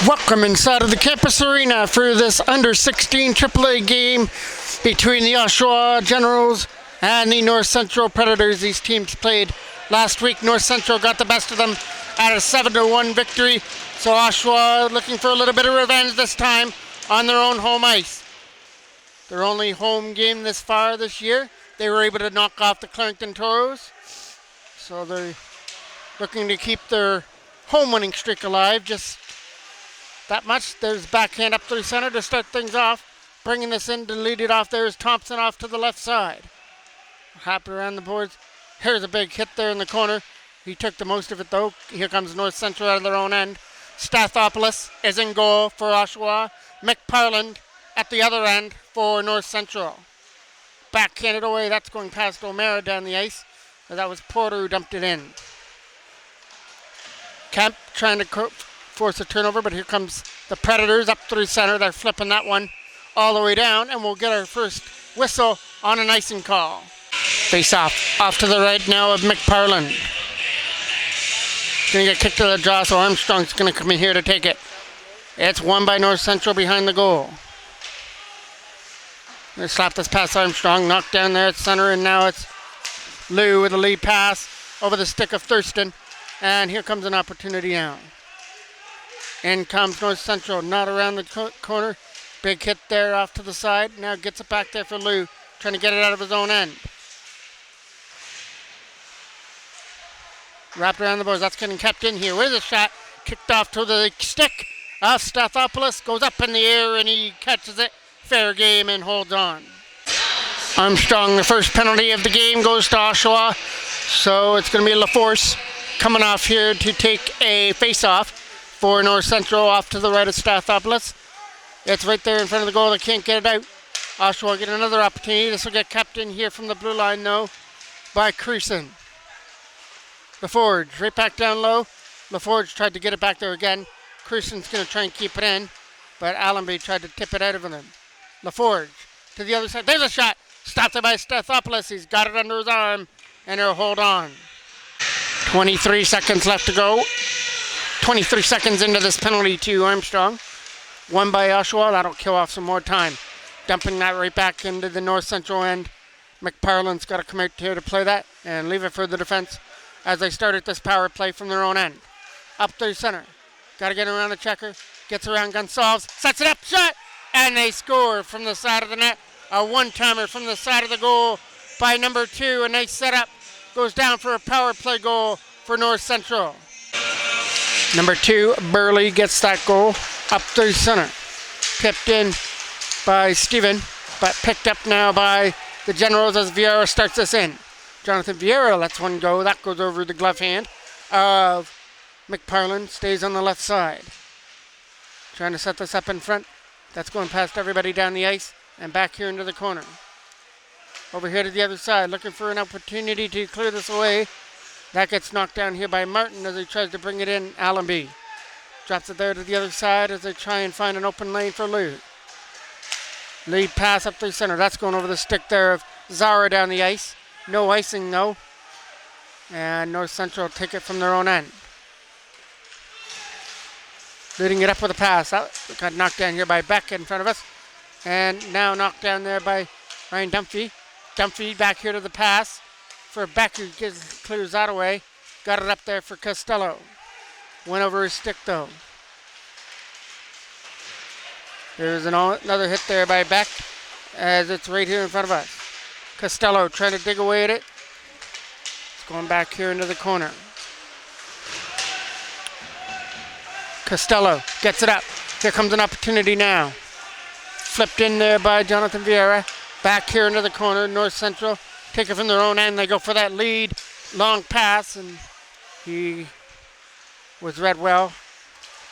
Welcome inside of the campus arena for this under-16 AAA game between the Oshawa Generals and the North Central Predators. These teams played last week. North Central got the best of them at a 7-1 victory. So Oshawa looking for a little bit of revenge this time on their own home ice. Their only home game this far this year. They were able to knock off the Clarington Toros. So they're looking to keep their home winning streak alive. Just that much. There's backhand up through center to start things off. Bringing this in to lead it off there is Thompson off to the left side. Happy around the boards. Here's a big hit there in the corner. He took the most of it though. Here comes North Central out of their own end. Stathopoulos is in goal for Oshawa. McParland at the other end for North Central. Backhanded away. That's going past O'Mara down the ice. That was Porter who dumped it in. Kemp trying to force a turnover, but here comes the Predators up through center. They're flipping that one all the way down, and we'll get our first whistle on an icing call. Face off to the right now of McParland. Going to get kicked to the jaw, so Armstrong's going to come in here to take it. It's won by North Central behind the goal. They slap this past Armstrong, knocked down there at center, and now it's Lou with a lead pass over the stick of Thurston. And here comes an opportunity now. In comes North Central, not around the corner. Big hit there off to the side. Now gets it back there for Lou, trying to get it out of his own end. Wrapped around the boards. That's getting kept in here. Where's the shot? Kicked off to the stick of Stathopoulos. Goes up in the air and he catches it. Fair game and holds on. Armstrong, the first penalty of the game, goes to Oshawa. So it's going to be LaForce coming off here to take a face-off for North Central off to the right of Stathopoulos. It's right there in front of the goal. They can't get it out. Oshawa get another opportunity. This will get kept in here from the blue line, though, by Creason. LaForge right back down low. LaForge tried to get it back there again. Creason's going to try and keep it in, but Allenby tried to tip it out of him. LaForge to the other side. There's a shot. Stopped there by Stathopoulos. He's got it under his arm, and he'll hold on. 23 seconds left to go. 23 seconds into this penalty to Armstrong. Won by Oshawa. That'll kill off some more time. Dumping that right back into the North Central end. McParland's got to come out here to play that and leave it for the defense as they start at this power play from their own end. Up through center. Got to get around the checker. Gets around Gonsalves. Sets it up. Shot. And they score from the side of the net. A one-timer from the side of the goal by number 2. A nice setup. Goes down for a power play goal for North Central. Number 2, Burley gets that goal up through center. Tipped in by Steven, but picked up now by the Generals as Vieira starts this in. Jonathan Vieira lets one go. That goes over the glove hand of McParland. Stays on the left side. Trying to set this up in front. That's going past everybody down the ice and back here into the corner. Over here to the other side, looking for an opportunity to clear this away. That gets knocked down here by Martin as he tries to bring it in. Allenby drops it there to the other side as they try and find an open lane for Lou. Lead pass up through center. That's going over the stick there of Zara down the ice. No icing though. And North Central take it from their own end. Leading it up with a pass. That got knocked down here by Beck in front of us. And now knocked down there by Ryan Dumphy. Dumphy back here to the pass for Beck, who clears that away. Got it up there for Costello. Went over his stick though. There's another hit there by Beck as it's right here in front of us. Costello trying to dig away at it. It's going back here into the corner. Costello gets it up. Here comes an opportunity now. Flipped in there by Jonathan Vieira. Back here into the corner. North Central take it from their own end. They go for that lead. Long pass, and he was read well.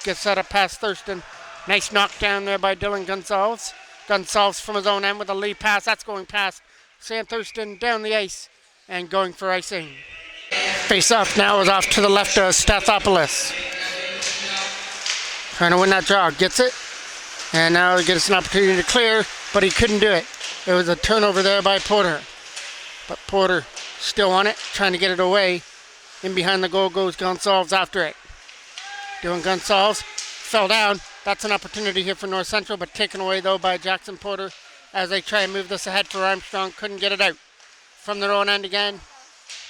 Gets that up past Thurston. Nice knockdown there by Dylan Gonsalves. Gonsalves from his own end with a lead pass. That's going past Sam Thurston down the ice and going for icing. Face off now is off to the left of Stathopoulos. Trying to win that draw. Gets it. And now he gets an opportunity to clear, but he couldn't do it. It was a turnover there by Porter. But Porter still on it, trying to get it away. In behind the goal goes Gonsalves after it. Dylan Gonsalves fell down. That's an opportunity here for North Central, but taken away though by Jackson Porter as they try and move this ahead for Armstrong. Couldn't get it out. From their own end again.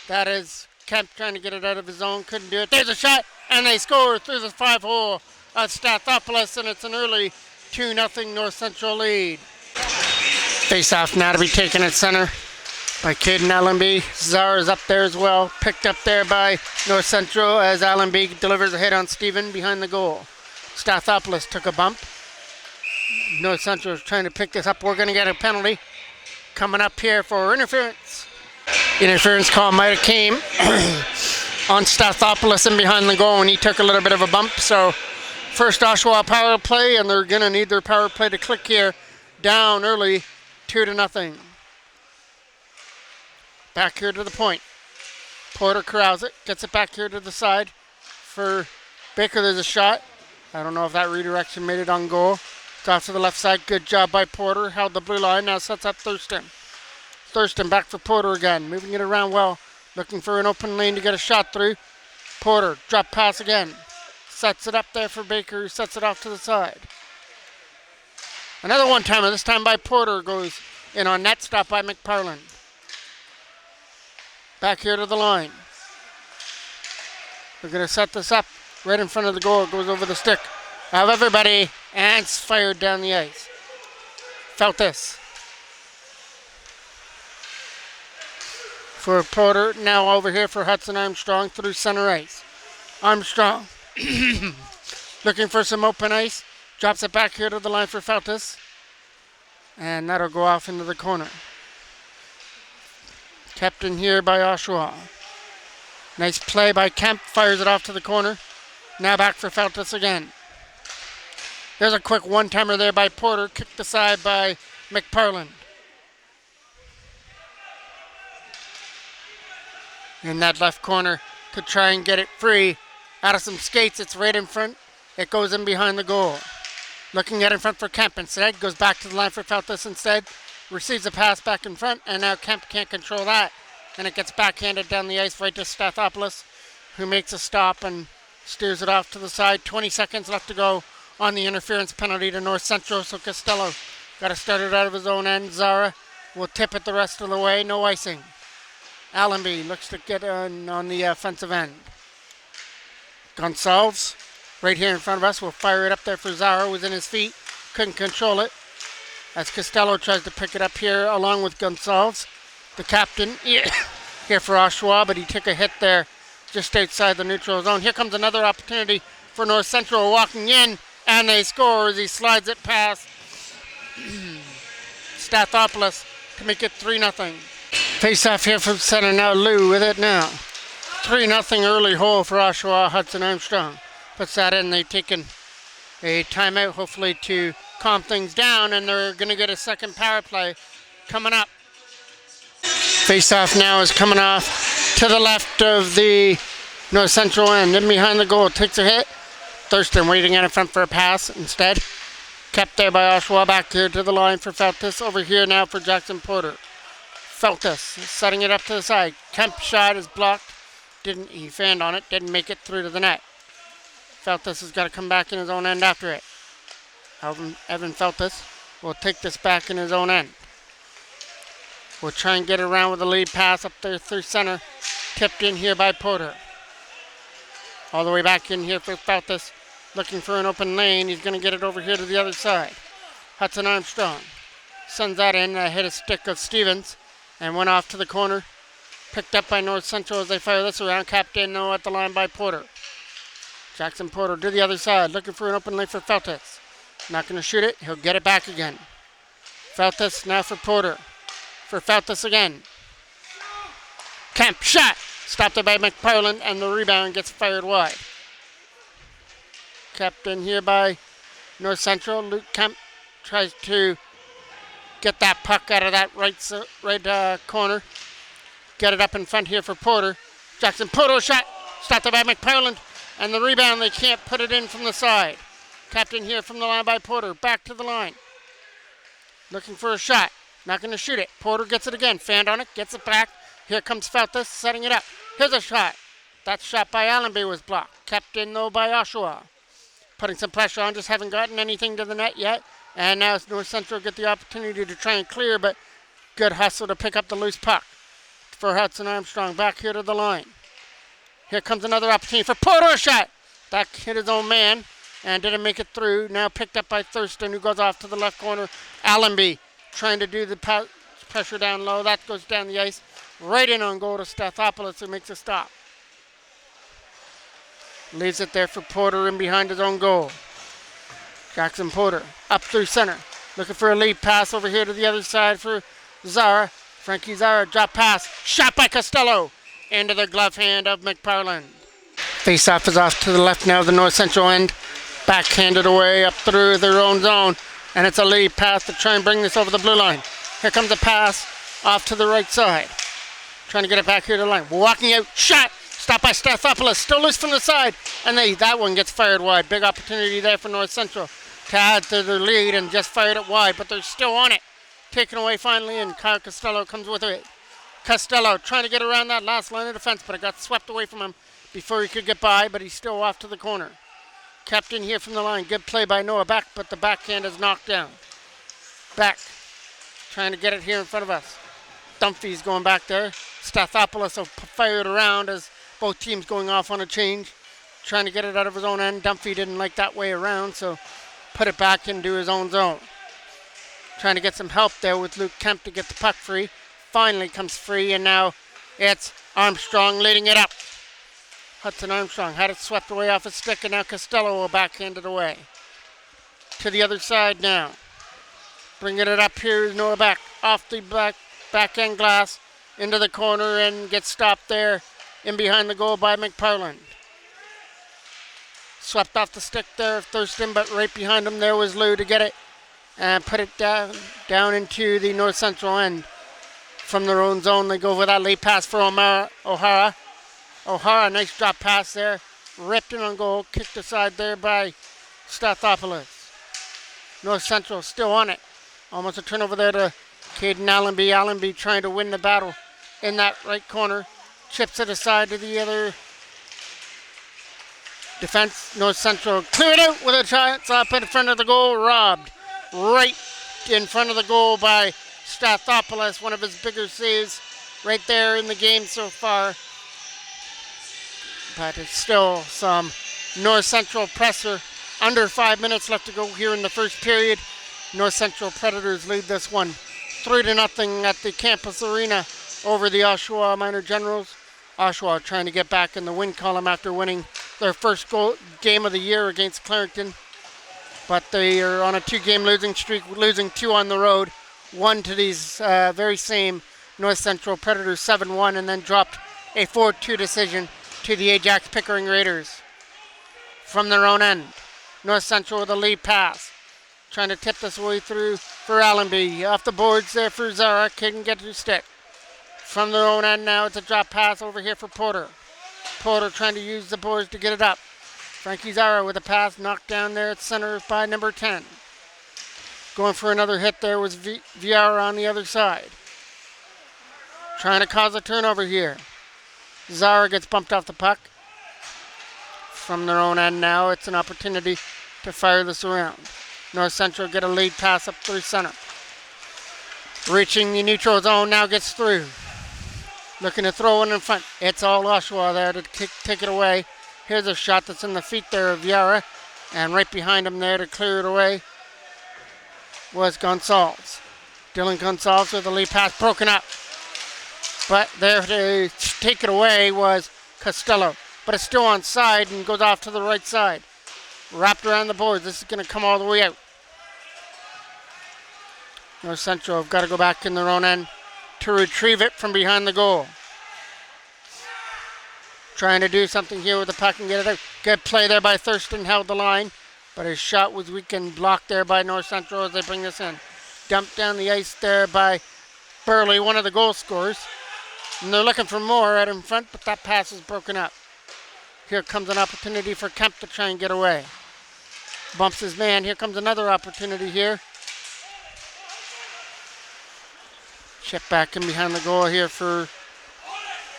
That is Kemp trying to get it out of his zone. Couldn't do it. There's a shot, and they score through the 5-hole of Stathopoulos, and it's an early 2-0 North Central lead. Face-off now to be taken at center by Caden Allenby. Zara's up there as well. Picked up there by North Central as Allenby delivers a hit on Stephen behind the goal. Stathopoulos took a bump. North Central is trying to pick this up. We're going to get a penalty coming up here for interference. Interference call might have came on Stathopoulos and behind the goal, and he took a little bit of a bump. So first Oshawa power play, and they're going to need their power play to click here. Down early, 2-0. Back here to the point. Porter corrals it, gets it back here to the side for Baker. There's a shot. I don't know if that redirection made it on goal. It's off to the left side. Good job by Porter. Held the blue line. Now sets up Thurston. Thurston back for Porter again. Moving it around well. Looking for an open lane to get a shot through. Porter, drop pass again. Sets it up there for Baker, who sets it off to the side. Another one-timer, this time by Porter, goes in on net, stop by McParland. Back here to the line. We're going to set this up right in front of the goal. It goes over the stick of everybody, and it's fired down the ice. Felt this. For Porter, now over here for Hudson Armstrong through center ice. Armstrong looking for some open ice. Drops it back here to the line for Feltus. And that'll go off into the corner. Kept in here by Oshawa. Nice play by Kemp. Fires it off to the corner. Now back for Feltus again. There's a quick one-timer there by Porter. Kicked aside by McParland. In that left corner to try and get it free. Out of some skates, it's right in front. It goes in behind the goal. Looking at in front for Kemp instead. Goes back to the line for Feltus instead. Receives a pass back in front, and now Kemp can't control that. And it gets backhanded down the ice right to Stathopoulos, who makes a stop and steers it off to the side. 20 seconds left to go on the interference penalty to North Central. So Costello got to start it out of his own end. Zara will tip it the rest of the way. No icing. Allenby looks to get on the offensive end. Gonsalves, right here in front of us, will fire it up there for Zara. Was in his feet. Couldn't control it. As Costello tries to pick it up here along with Gonsalves. The captain here for Oshawa, but he took a hit there just outside the neutral zone. Here comes another opportunity for North Central walking in, and they score as he slides it past Stathopoulos to make it 3-0. Face off here from center now. Lou with it now. 3-0 early hole for Oshawa. Hudson Armstrong puts that in. They've taken a timeout, hopefully to calm things down, and they're going to get a second power play coming up. Face off now is coming off to the left of the North Central end. In behind the goal. Takes a hit. Thurston waiting out in front for a pass instead. Kept there by Oshawa. Back here to the line for Feltus. Over here now for Jackson Porter. Feltus setting it up to the side. Kemp's shot is blocked. He fanned on it. Didn't make it through to the net. Feltus has got to come back in his own end after it. Evan Feltus will take this back in his own end. We'll try and get around with a lead pass up there through center. Tipped in here by Porter. All the way back in here for Feltus. Looking for an open lane. He's going to get it over here to the other side. Hudson Armstrong sends that in. Hit a stick of Stevens and went off to the corner. Picked up by North Central as they fire this around. Capped in though at the line by Porter. Jackson Porter to the other side. Looking for an open lane for Feltus. Not going to shoot it. He'll get it back again. Feltus now for Porter. For Feltus again. Kemp shot. Stopped it by McParland, and the rebound gets fired wide. Kept in here by North Central. Luke Kemp tries to get that puck out of that right corner. Get it up in front here for Porter. Jackson Porter shot. Stopped it by McParland, and the rebound, they can't put it in from the side. Kept in here from the line by Porter. Back to the line. Looking for a shot. Not going to shoot it. Porter gets it again. Fanned on it. Gets it back. Here comes Feltus setting it up. Here's a shot. That shot by Allenby was blocked. Kept in though by Oshawa. putting some pressure on, just haven't gotten anything to the net yet. And now North Central get the opportunity to try and clear, but good hustle to pick up the loose puck for Hudson Armstrong. Back here to the line. Here comes another opportunity for Porter, shot. That hit his own man and didn't make it through. Now picked up by Thurston, who goes off to the left corner. Allenby trying to do the pressure down low. That goes down the ice. Right in on goal to Stathopoulos, who makes a stop. Leaves it there for Porter in behind his own goal. Jackson Porter up through center. Looking for a lead pass over here to the other side for Zara. Frankie Zara, drop pass. Shot by Costello. Into the glove hand of McParland. Face-off is off to the left now, the North Central end. Backhanded away up through their own zone. And it's a lead pass to try and bring this over the blue line. Here comes a pass off to the right side. Trying to get it back here to the line. Walking out. Shot. Stopped by Stathopoulos. Still loose from the side. And that one gets fired wide. Big opportunity there for North Central to add to their lead and just fired it wide. But they're still on it. Taken away finally, and Kyle Costello comes with it. Costello trying to get around that last line of defense, but it got swept away from him before he could get by, but he's still off to the corner. Kept in here from the line. Good play by Noah Beck, but the backhand is knocked down. Beck trying to get it here in front of us. Dunphy's going back there. Stathopoulos will fire it around as both teams going off on a change. Trying to get it out of his own end. Dunphy didn't like that way around, so put it back into his own zone. Trying to get some help there with Luke Kemp to get the puck free. Finally comes free, and now it's Armstrong leading it up. Hudson Armstrong had it swept away off his stick, and now Costello will backhand it away. To the other side now. Bringing it up here is Noah Beck. Off the backhand glass into the corner and gets stopped there in behind the goal by McParland. Swept off the stick there of Thurston, but right behind him there was Lou to get it and put it down into the North Central end. From their own zone, they go for that late pass for O'Hara. O'Hara, nice drop pass there. Ripped in on goal, kicked aside there by Stathopoulos. North Central still on it. Almost a turnover there to Caden Allenby. Allenby trying to win the battle in that right corner. Chips it aside to the other defense. North Central cleared out with a chance up in front of the goal. Robbed right in front of the goal by Stathopoulos, one of his bigger saves right there in the game so far. But it's still some North Central pressure. Under 5 minutes left to go here in the first period. North Central Predators lead this one 3-0 at the campus arena over the Oshawa Minor Generals. Oshawa trying to get back in the win column after winning their first game of the year against Clarington. But they are on a 2-game losing streak, losing 2 on the road. One to these very same North Central Predators 7-1, and then dropped a 4-2 decision to the Ajax Pickering Raiders. From their own end, North Central with a lead pass. Trying to tip this way through for Allenby. Off the boards there for Zara. Couldn't get to the stick. From their own end now, it's a drop pass over here for Porter. Porter trying to use the boards to get it up. Frankie Zara with a pass knocked down there at center by number 10. Going for another hit there was Viara on the other side. Trying to cause a turnover here. Zara gets bumped off the puck. From their own end now, it's an opportunity to fire this around. North Central get a lead pass up through center. Reaching the neutral zone, now gets through. Looking to throw it in front. It's all Oshawa there to take it away. Here's a shot that's in the feet there of Viara. And right behind him there to clear it away was Gonsalves. Dylan Gonsalves with a lead pass broken up. But there to take it away was Costello. But it's still onside and goes off to the right side. Wrapped around the boards. This is going to come all the way out. North Central have got to go back in their own end to retrieve it from behind the goal. Trying to do something here with the puck and get it out. Good play there by Thurston, held the line. But his shot was weak and blocked there by North Central as they bring this in. Dumped down the ice there by Burley, one of the goal scorers. And they're looking for more out in front, but that pass is broken up. Here comes an opportunity for Kemp to try and get away. Bumps his man. Here comes another opportunity here. Chip back in behind the goal here for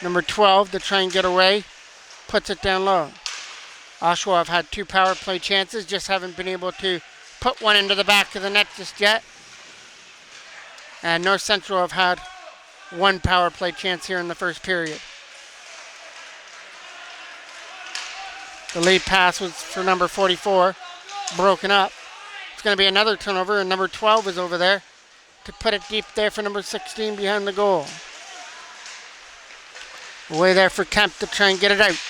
number 12 to try and get away. Puts it down low. Oshawa have had 2 power play chances, just haven't been able to put one into the back of the net just yet. And North Central have had 1 power play chance here in the first period. The lead pass was for number 44, broken up. It's going to be another turnover, and number 12 is over there to put it deep there for number 16 behind the goal. Way there for Kemp to try and get it out.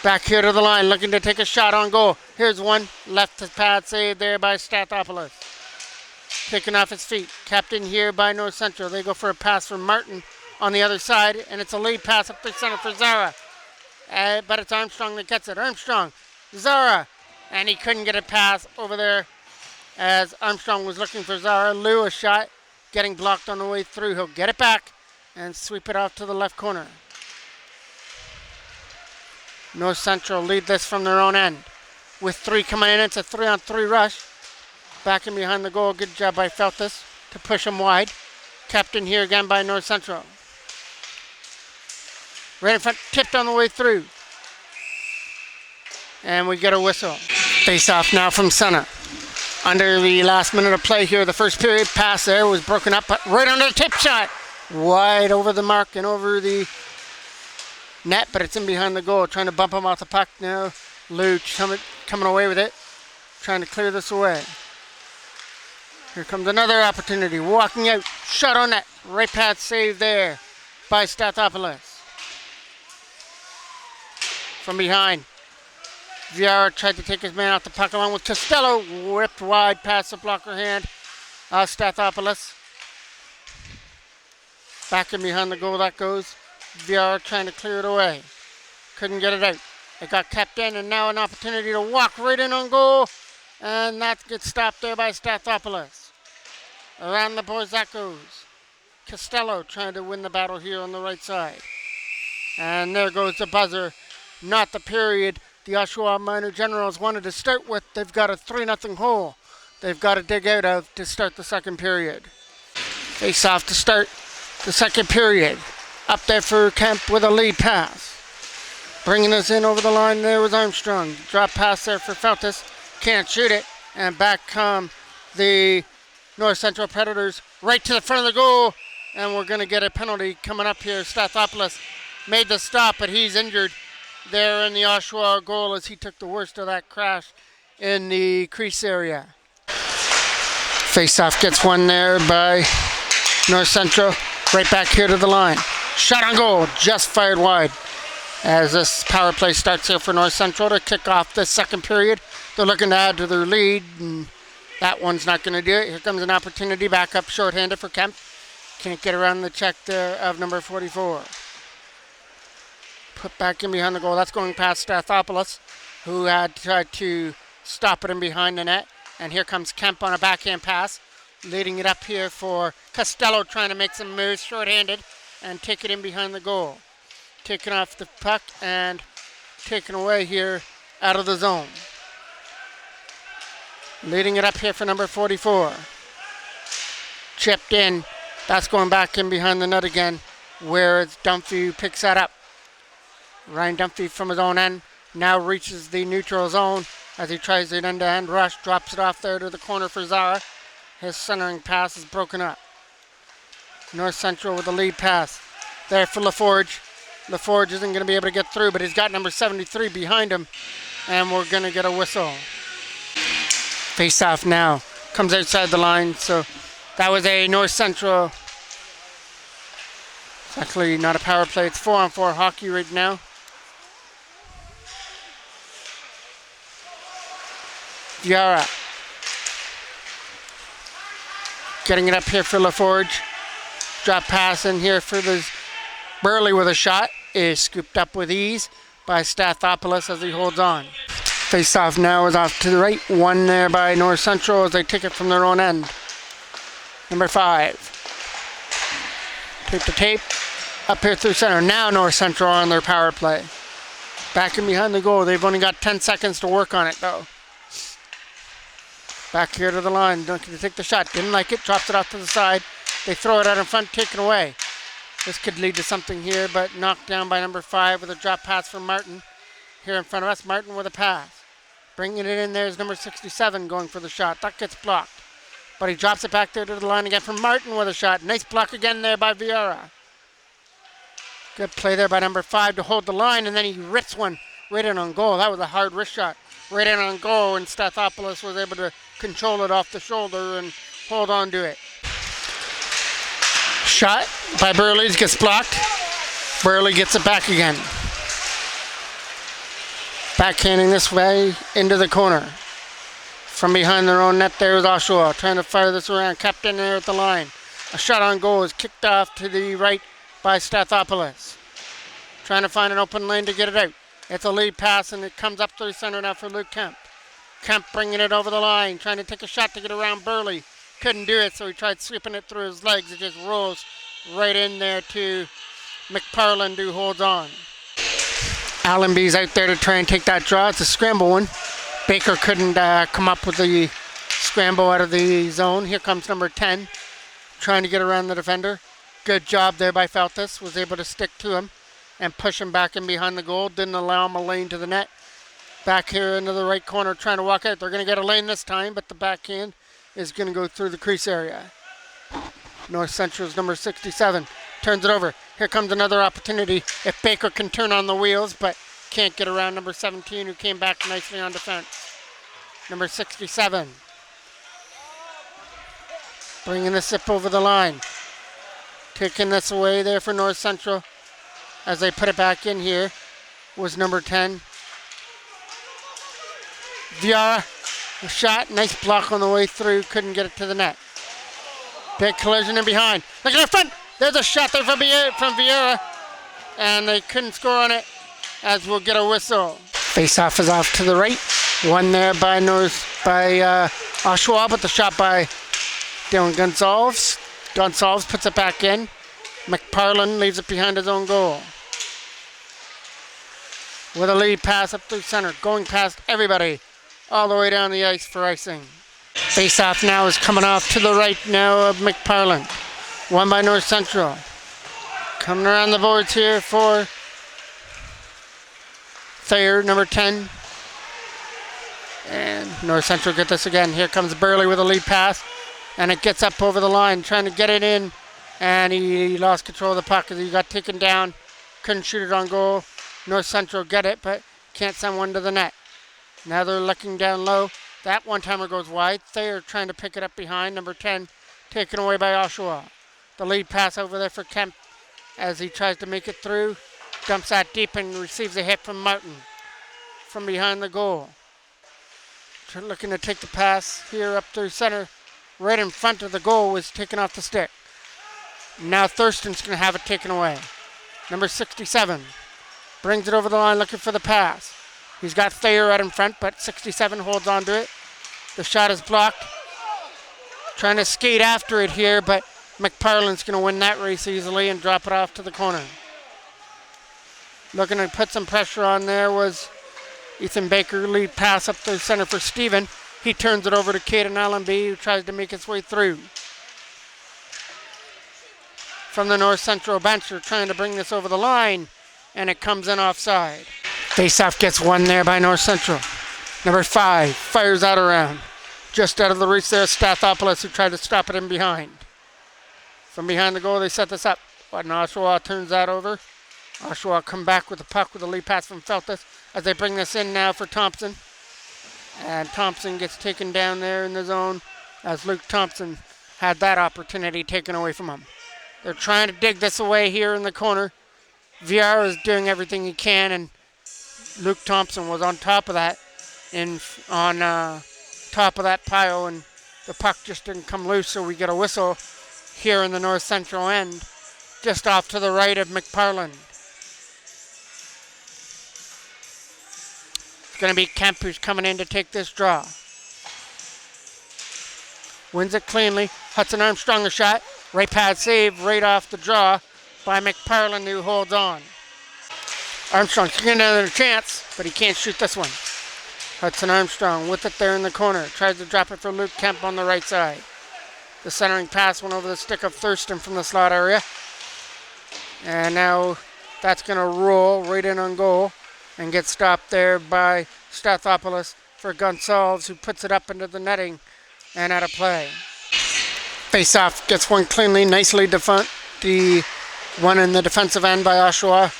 Back here to the line, looking to take a shot on goal. Here's one, left the pad saved there by Stathopoulos. Taken off his feet, kept in here by North Central. They go for a pass from Martin on the other side, and it's a lead pass up the center for Zara. But it's Armstrong that gets it. Armstrong, Zara, and he couldn't get a pass over there as Armstrong was looking for Zara. Lou, a shot, getting blocked on the way through. He'll get it back and sweep it off to the left corner. North Central lead this from their own end. With 3 coming in, it's a 3-on-3 rush. Back in behind the goal, good job by Feltus to push him wide. Kept in here again by North Central. Right in front, tipped on the way through. And we get a whistle. Face off now from center. Under the last minute of play here, the first period pass there was broken up, but right under the tip shot. Wide over the mark and over the net, but it's in behind the goal. Trying to bump him off the puck now. Lou coming away with it. Trying to clear this away. Here comes another opportunity. Walking out. Shot on net. Right path saved there by Stathopoulos. From behind. Zara tried to take his man off the puck along with Costello. Whipped wide past the blocker hand. Stathopoulos. Back in behind the goal that goes. Zara trying to clear it away. Couldn't get it out. It got kept in, and now an opportunity to walk right in on goal. And that gets stopped there by Stathopoulos. Around the boards that goes. Costello trying to win the battle here on the right side. And there goes the buzzer. Not the period the Oshawa Minor Generals wanted to start with. They've got a 3-0 hole they've got to dig out of to start the second period. Face off to start the second period. Up there for Kemp with a lead pass. Bringing us in over the line there was Armstrong. Drop pass there for Feltus. Can't shoot it. And back come the North Central Predators right to the front of the goal. And we're going to get a penalty coming up here. Stathopoulos made the stop, but he's injured there in the Oshawa goal as he took the worst of that crash in the crease area. Face-off gets one there by North Central. Right back here to the line. Shot on goal, just fired wide. As this power play starts here for North Central to kick off this second period. They're looking to add to their lead, and that one's not going to do it. Here comes an opportunity back up shorthanded for Kemp. Can't get around the check there of number 44. Put back in behind the goal. That's going past Stathopoulos, who had tried to stop it in behind the net. And here comes Kemp on a backhand pass, leading it up here for Costello, trying to make some moves shorthanded and take it in behind the goal. Taken off the puck and taken away here out of the zone. Leading it up here for number 44. Chipped in. That's going back in behind the net again, where it's Dunphy who picks that up. Ryan Dunphy from his own end now reaches the neutral zone as he tries an end-to-end rush. Drops it off there to the corner for Zara. His centering pass is broken up. North Central with the lead pass. There for LaForge. LaForge isn't going to be able to get through, but he's got number 73 behind him. And we're going to get a whistle. Face off now. Comes outside the line, so that was a North Central. It's actually not a power play. It's 4-on-4 hockey right now. Yara. Getting it up here for LaForge. Drop pass in here for the Burley with a shot. Is scooped up with ease by Stathopoulos as he holds on. Face off now is off to the right. One there by North Central as they take it from their own end. Number 5. Tape to tape. Up here through center. Now North Central on their power play. Back in behind the goal. They've only got 10 seconds to work on it though. Back here to the line. Looking to take the shot. Didn't like it. Drops it off to the side. They throw it out in front. Taken away. This could lead to something here, but knocked down by number 5 with a drop pass from Martin. Here in front of us, Martin with a pass. Bringing it in there is number 67 going for the shot. That gets blocked. But he drops it back there to the line again from Martin with a shot. Nice block again there by Zara. Good play there by number 5 to hold the line, and then he rips one right in on goal. That was a hard wrist shot. Right in on goal, and Stathopoulos was able to control it off the shoulder and hold on to it. Shot by Burley gets blocked. Burley gets it back again. Backhanding this way into the corner. From behind their own net there is Oshawa trying to fire this around. Kept in there at the line. A shot on goal is kicked off to the right by Stathopoulos. Trying to find an open lane to get it out. It's a lead pass and it comes up through center now for Luke Kemp. Kemp bringing it over the line, trying to take a shot to get around Burley. Couldn't do it, so he tried sweeping it through his legs. It just rolls right in there to McParland, who holds on. Allenby's out there to try and take that draw. It's a scramble one. Baker couldn't come up with the scramble out of the zone. Here comes number 10, trying to get around the defender. Good job there by Feltus. Was able to stick to him and push him back in behind the goal. Didn't allow him a lane to the net. Back here into the right corner, trying to walk out. They're going to get a lane this time, but the backhand is going to go through the crease area. North Central's number 67 turns it over. Here comes another opportunity. If Baker can turn on the wheels, but can't get around number 17, who came back nicely on defense. Number 67. Bringing the zip over the line. Taking this away there for North Central. As they put it back in here was number 10. Zara, a shot, nice block on the way through, couldn't get it to the net. Big collision in behind. Look at the front. There's a shot there from Vieira, and they couldn't score on it, as we'll get a whistle. Face-off is off to the right. One there by Oshawa, but the shot by Dylan Gonsalves. Gonsalves puts it back in. McParland leaves it behind his own goal. With a lead pass up through center, going past everybody, all the way down the ice for icing. Face-off now is coming off to the right now of McParland. One by North Central. Coming around the boards here for Thayer, number 10. And North Central get this again. Here comes Burley with a lead pass. And it gets up over the line, trying to get it in. And he lost control of the puck as he got taken down. Couldn't shoot it on goal. North Central get it, but can't send one to the net. Now they're looking down low. That one-timer goes wide. Thayer trying to pick it up behind. Number 10 taken away by Oshawa. The lead pass over there for Kemp as he tries to make it through. Dumps that deep and receives a hit from Martin from behind the goal. Looking to take the pass here up through center. Right in front of the goal was taken off the stick. Now Thurston's going to have it taken away. Number 67 brings it over the line looking for the pass. He's got Thayer right in front, but 67 holds on to it. The shot is blocked. Trying to skate after it here, but McParland's going to win that race easily and drop it off to the corner. Looking to put some pressure on there was Ethan Baker. Lead pass up the center for Steven. He turns it over to Caden Allenby, who tries to make his way through. From the North Central bench, they're trying to bring this over the line, and it comes in offside. Faceoff gets one there by North Central. Number 5 fires out around. Just out of the reach there, Stathopoulos, who tried to stop it in behind. From behind the goal, they set this up. But Oshawa turns that over. Oshawa come back with the puck with a lead pass from Feltus as they bring this in now for Thompson. And Thompson gets taken down there in the zone as Luke Thompson had that opportunity taken away from him. They're trying to dig this away here in the corner. Vieira is doing everything he can, and Luke Thompson was on top of that, top of that pile, and the puck just didn't come loose, so we get a whistle here in the North Central end, just off to the right of McParland. It's going to be Kemp who's coming in to take this draw. Wins it cleanly. Hudson Armstrong a shot. Right pad save right off the draw by McParland, who holds on. Armstrong's getting another chance, but he can't shoot this one. Hudson Armstrong with it there in the corner. Tries to drop it for Luke Kemp on the right side. The centering pass went over the stick of Thurston from the slot area. And now that's going to roll right in on goal. and gets stopped there by Stathopoulos for Gonsalves, who puts it up into the netting and out of play. Face-off gets one cleanly, nicely the one in the defensive end by Oshawa,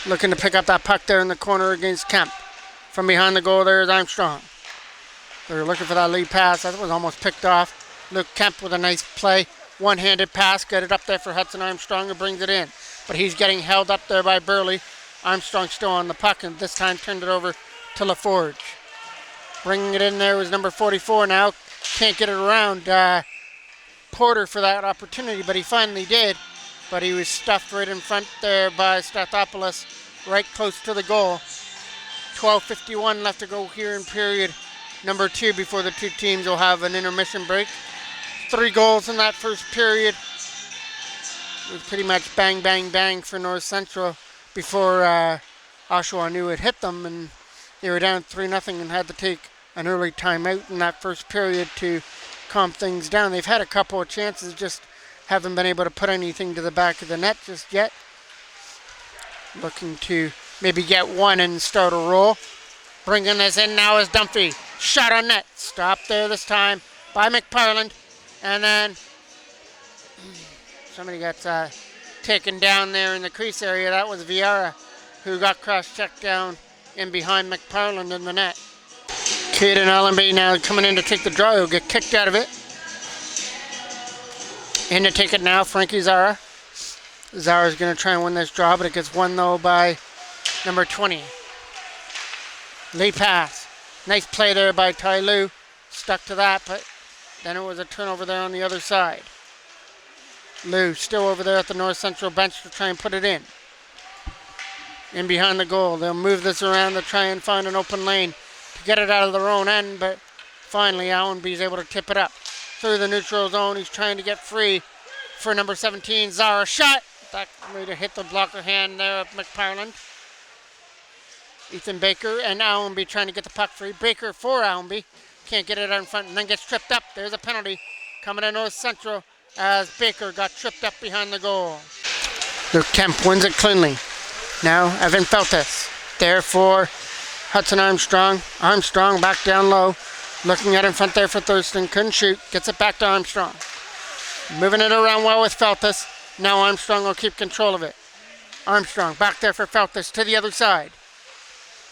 looking to pick up that puck there in the corner against Kemp. From behind the goal there is Armstrong. They're looking for that lead pass. That was almost picked off. Luke Kemp with a nice play. One-handed pass. Get it up there for Hudson Armstrong, who brings it in. But he's getting held up there by Burley. Armstrong still on the puck, and this time turned it over to LaForge. Bringing it in there was number 44 now. Can't get it around Porter for that opportunity, but he finally did. But he was stuffed right in front there by Stathopoulos, right close to the goal. 12:51 left to go here in period number 2 before the two teams will have an intermission break. 3 goals in that first period. It was pretty much bang, bang, bang for North Central before Oshawa knew it hit them, and they were down 3-0 and had to take an early timeout in that first period to calm things down. They've had a couple of chances, just haven't been able to put anything to the back of the net just yet. Looking to maybe get one and start a roll. Bringing this in now is Dunphy. Shot on net. Stopped there this time by McParland. And then somebody got taken down there in the crease area. That was Vieira, who got cross-checked down in behind McParland in the net. Caden Allenby now coming in to take the draw. He'll get kicked out of it. In to take it now, Frankie Zara. Zara's going to try and win this draw, but it gets won, though, by number 20. Lead pass. Nice play there by Ty Lue. Stuck to that, but then it was a turnover there on the other side. Lue still over there at the North Central bench to try and put it in. In behind the goal. They'll move this around to try and find an open lane to get it out of their own end, but finally Allenby's able to tip it up through the neutral zone. He's trying to get free for number 17, Zara. Shot! That way to hit the blocker hand there of McParland. Ethan Baker and Allenby trying to get the puck free. Baker for Allenby. Can't get it out in front and then gets tripped up. There's a penalty coming to North Central as Baker got tripped up behind the goal. Luke Kemp wins it cleanly. Now Evan Feltes. There for Hudson Armstrong. Armstrong back down low. Looking at in front there for Thurston. Couldn't shoot. Gets it back to Armstrong. Moving it around well with Feltes. Now Armstrong will keep control of it. Armstrong back there for Feltes to the other side.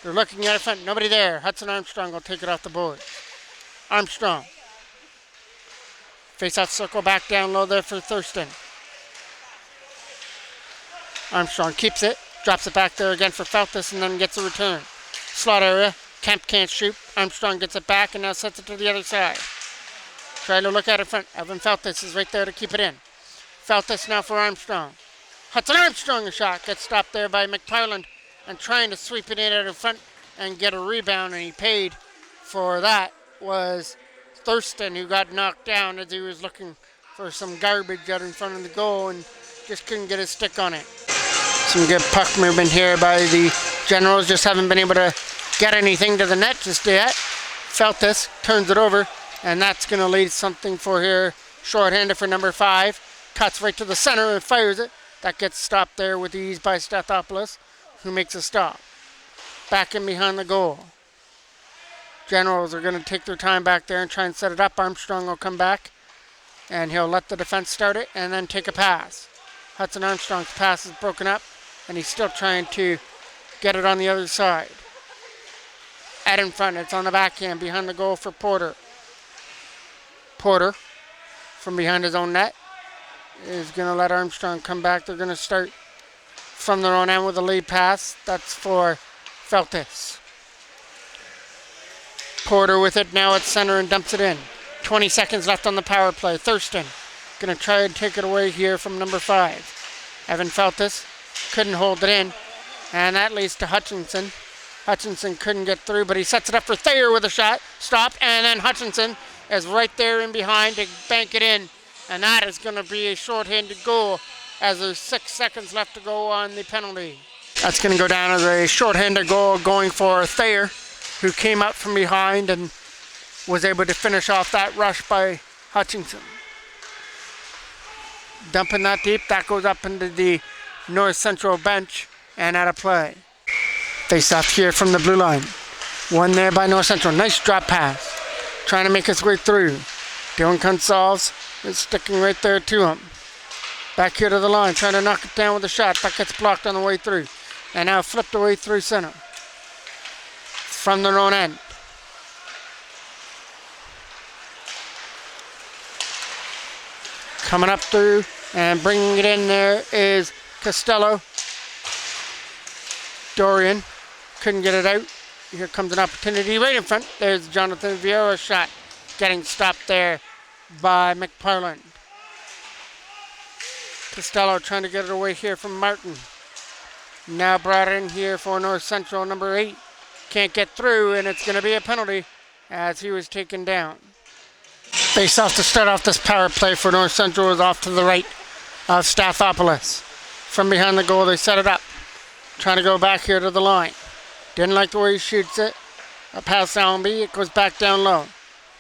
They're looking at it front. Nobody there. Hudson Armstrong will take it off the board. Armstrong. Face-off circle back down low there for Thurston. Armstrong keeps it. Drops it back there again for Feltes and then gets a return. Slot area. Kemp can't shoot. Armstrong gets it back and now sets it to the other side. Trying to look at it front. Evan Feltes is right there to keep it in. Feltes now for Armstrong. Hudson Armstrong a shot. Gets stopped there by McParland and trying to sweep it in out in front and get a rebound, and he paid for that was Thurston, who got knocked down as he was looking for some garbage out in front of the goal and just couldn't get his stick on it. Some good puck movement here by the Generals. Just haven't been able to get anything to the net just yet. Feltes turns it over, and that's going to lead something for here. Shorthanded for number 5. Cuts right to the center and fires it. That gets stopped there with ease by Stathopoulos, who makes a stop. Back in behind the goal. Generals are going to take their time back there and try and set it up. Armstrong will come back, and he'll let the defense start it and then take a pass. Hudson Armstrong's pass is broken up, and he's still trying to get it on the other side. Out in front, it's on the backhand behind the goal for Porter. Porter, from behind his own net, is going to let Armstrong come back. They're going to start from their own end with a lead pass. That's for Feltes. Porter with it now at center and dumps it in. 20 seconds left on the power play. Thurston going to try and take it away here from number 5. Evan Feltes couldn't hold it in, and that leads to Hutchinson. Hutchinson couldn't get through, but he sets it up for Thayer with a shot. Stop, and then Hutchinson is right there in behind to bank it in, and that is going to be a shorthanded goal as there's 6 seconds left to go on the penalty. That's going to go down as a shorthanded goal going for Thayer, who came up from behind and was able to finish off that rush by Hutchinson. Dumping that deep, that goes up into the North Central bench and out of play. Face off here from the blue line. One there by North Central. Nice drop pass. Trying to make his way through. Dylan Gonsalves is sticking right there to him. Back here to the line, trying to knock it down with a shot. That gets blocked on the way through. And now flipped away through center. From their own end. Coming up through and bringing it in there is Costello. Dorian couldn't get it out. Here comes an opportunity right in front. There's Jonathan Vieira's shot. Getting stopped there by McParland. Costello trying to get it away here from Martin. Now brought in here for North Central, number 8. Can't get through, and it's going to be a penalty as he was taken down. Face off to start off this power play for North Central is off to the right of Stathopoulos. From behind the goal, they set it up. Trying to go back here to the line. Didn't like the way he shoots it. A pass Allenby, it goes back down low.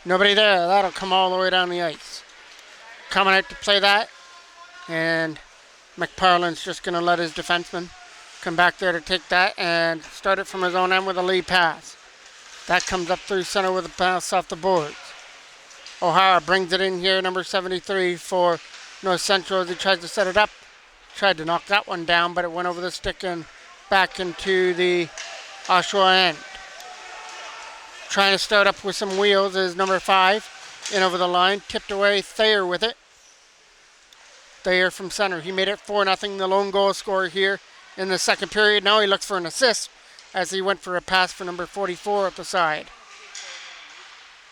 Nobody there, that'll come all the way down the ice. Coming out to play that. And McParland's just going to let his defenseman come back there to take that and start it from his own end with a lead pass. That comes up through center with a pass off the boards. O'Hara brings it in here, number 73 for North Central as he tries to set it up. Tried to knock that one down, but it went over the stick and back into the Oshawa end. Trying to start up with some wheels is number 5 in over the line. Tipped away, Thayer with it. Thayer from center. He made it 4-0, the lone goal scorer here in the second period. Now he looks for an assist as he went for a pass for number 44 up the side.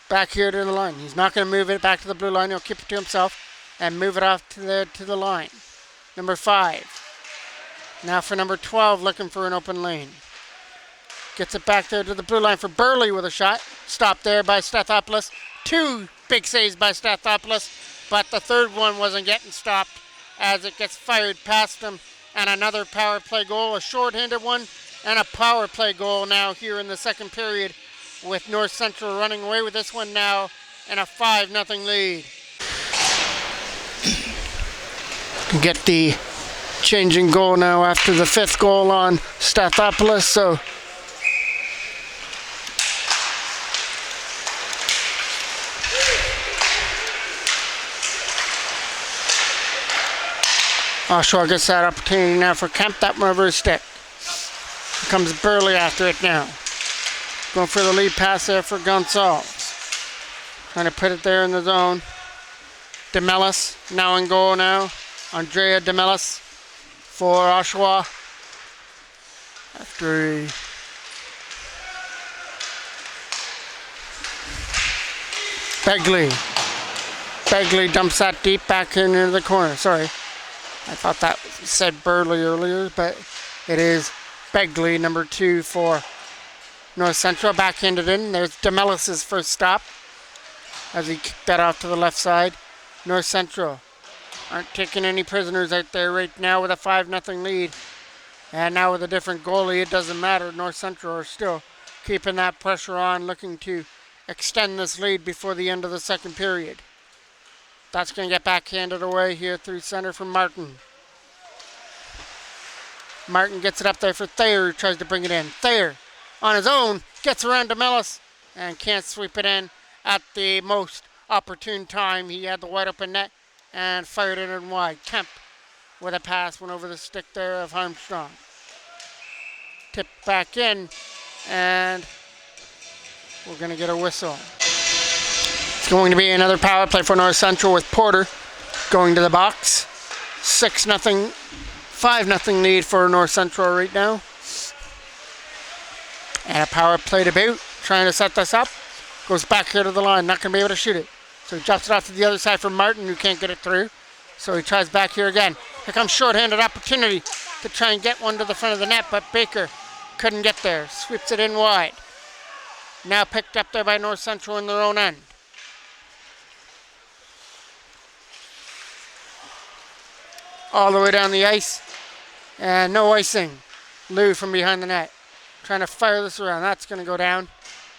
Back here to the line. He's not going to move it back to the blue line. He'll keep it to himself and move it off to the line. Number 5. Now for number 12, looking for an open lane. Gets it back there to the blue line for Burley with a shot. Stopped there by Stathopoulos. 2 big saves by Stathopoulos, but the third one wasn't getting stopped as it gets fired past him. And another power play goal, a short-handed one, and a power play goal now here in the second period, with North Central running away with this one now and a 5-0 lead. Get the changing goal now after the 5th goal on Stathopoulos. So Oshawa gets that opportunity now for Kemp. That one over his stick. Here comes Burley after it now. Going for the lead pass there for Gonsalves. Trying to put it there in the zone. DeMellis now in goal now. Andrea DeMellis for Oshawa. After he Begley dumps that deep back into the corner. Sorry. I thought that said Burley earlier, but it is Begley, number 2 for North Central. Backhanded in. There's DeMellis' first stop as he kicked that off to the left side. North Central aren't taking any prisoners out there right now with a 5-0 lead. And now with a different goalie, it doesn't matter. North Central are still keeping that pressure on, looking to extend this lead before the end of the second period. That's going to get backhanded away here through center from Martin. Martin gets it up there for Thayer, who tries to bring it in. Thayer, on his own, gets around DeMellis and can't sweep it in at the most opportune time. He had the wide open net and fired it in wide. Kemp with a pass went over the stick there of Armstrong. Tipped back in, and we're going to get a whistle. It's going to be another power play for North Central with Porter going to the box. 6-0, 5-0 lead for North Central right now. And a power play to boot, trying to set this up. Goes back here to the line, not going to be able to shoot it. So he drops it off to the other side for Martin, who can't get it through. So he tries back here again. Here comes short-handed opportunity to try and get one to the front of the net, but Baker couldn't get there. Sweeps it in wide. Now picked up there by North Central in their own end. All the way down the ice. And no icing. Lou from behind the net. Trying to fire this around. That's going to go down.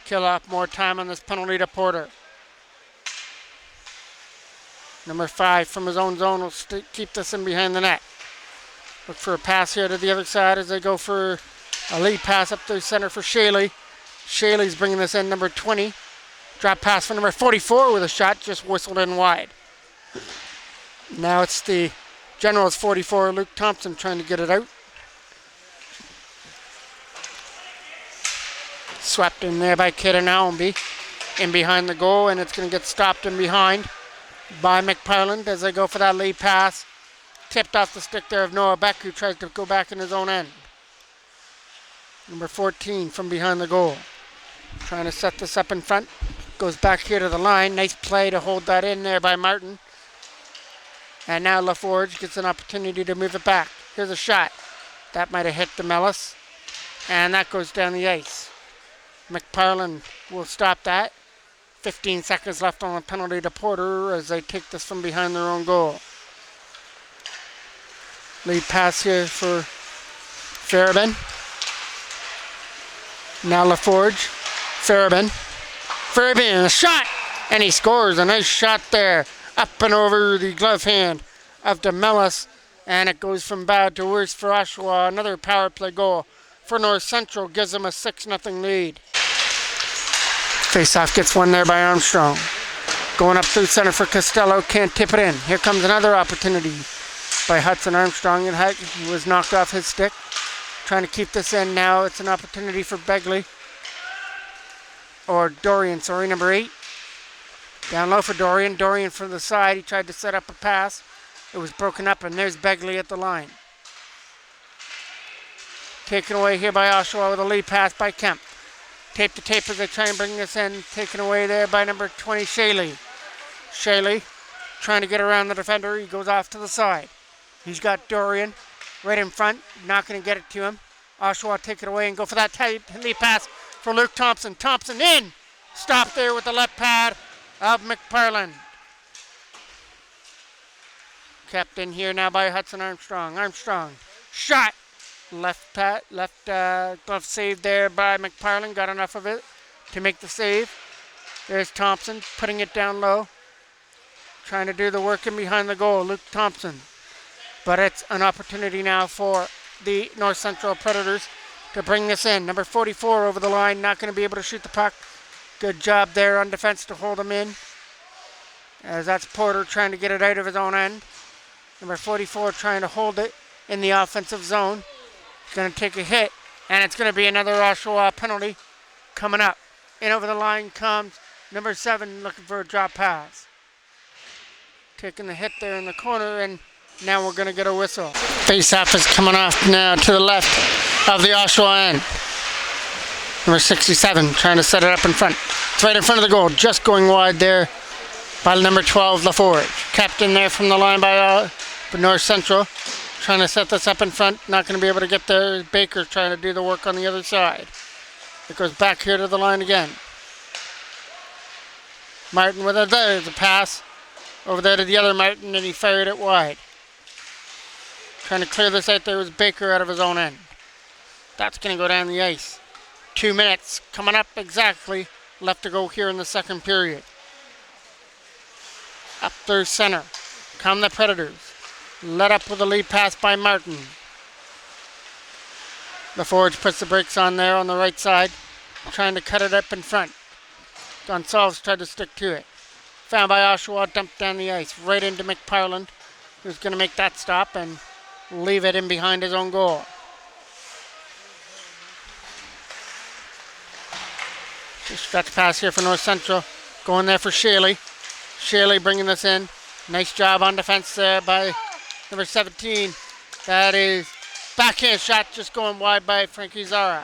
Kill off more time on this penalty to Porter. Number 5 from his own zone will keep this in behind the net. Look for a pass here to the other side as they go for A lead pass up through center for Shaley. Shaley's bringing this in, number 20. Drop pass for number 44 with a shot, just whistled in wide. Now it's the Generals 44, Luke Thompson, trying to get it out. Swept in there by Kaden Allenby. In behind the goal, and it's going to get stopped in behind by McParland as they go for that lead pass. Tipped off the stick there of Noah Beck, who tries to go back in his own end. Number 14 from behind the goal. Trying to set this up in front. Goes back here to the line. Nice play to hold that in there by Martin. And now LaForge gets an opportunity to move it back. Here's a shot. That might have hit DeMellis. And that goes down the ice. McParland will stop that. 15 seconds left on the penalty to Porter as they take this from behind their own goal. Lead pass here for Farabin. Now LaForge. Farabin, a shot! And he scores a nice shot there. Up and over the glove hand of DeMellis. And it goes from bad to worse for Oshawa. Another power play goal for North Central. Gives them a 6-0 lead. Faceoff gets one there by Armstrong. Going up through center for Costello. Can't tip it in. Here comes another opportunity by Hudson Armstrong. And he was knocked off his stick. Trying to keep this in now. It's an opportunity for Begley. Or Dorian, sorry, number 8. Down low for Dorian. Dorian from the side. He tried to set up a pass. It was broken up, and there's Begley at the line. Taken away here by Oshawa with a lead pass by Kemp. Tape to tape as they try and bring this in. Taken away there by number 20, Shaley. Shaley trying to get around the defender. He goes off to the side. He's got Dorian right in front. Not going to get it to him. Oshawa take it away and go for that lead pass for Luke Thompson. Thompson in. Stop there with the left pad of McParland. Kept in here now by Hudson Armstrong. Armstrong. Shot. Left glove save there by McParland. Got enough of it to make the save. There's Thompson putting it down low. Trying to do the work in behind the goal. Luke Thompson. But it's an opportunity now for the North Central Predators to bring this in. Number 44 over the line. Not going to be able to shoot the puck. Good job there on defense to hold him in. As that's Porter trying to get it out of his own end. Number 44 trying to hold it in the offensive zone. Going to take a hit, and it's going to be another Oshawa penalty coming up. In over the line comes number 7 looking for a drop pass. Taking the hit there in the corner, and now we're going to get a whistle. Face-off is coming off now to the left of the Oshawa end. Number 67 trying to set it up in front. It's right in front of the goal, just going wide there by number 12, LaForge. Kept in there from the line by North Central. Trying to set this up in front. Not going to be able to get there. Baker trying to do the work on the other side. It goes back here to the line again. Martin with it. There's the pass. Over there to the other Martin, and he fired it wide. Trying to clear this out. There was Baker out of his own end. That's going to go down the ice. 2 minutes coming up exactly. Left to go here in the second period. Up through center. Come the Predators. Let up with a lead pass by Martin. LaForge puts the brakes on there on the right side. Trying to cut it up in front. Gonsalves tried to stick to it. Found by Oshawa, dumped down the ice. Right into McParland, who's going to make that stop and leave it in behind his own goal. Stretch pass here for North Central. Going there for Shaley. Shaley bringing this in. Nice job on defense there by number 17. That is backhand shot just going wide by Frankie Zara.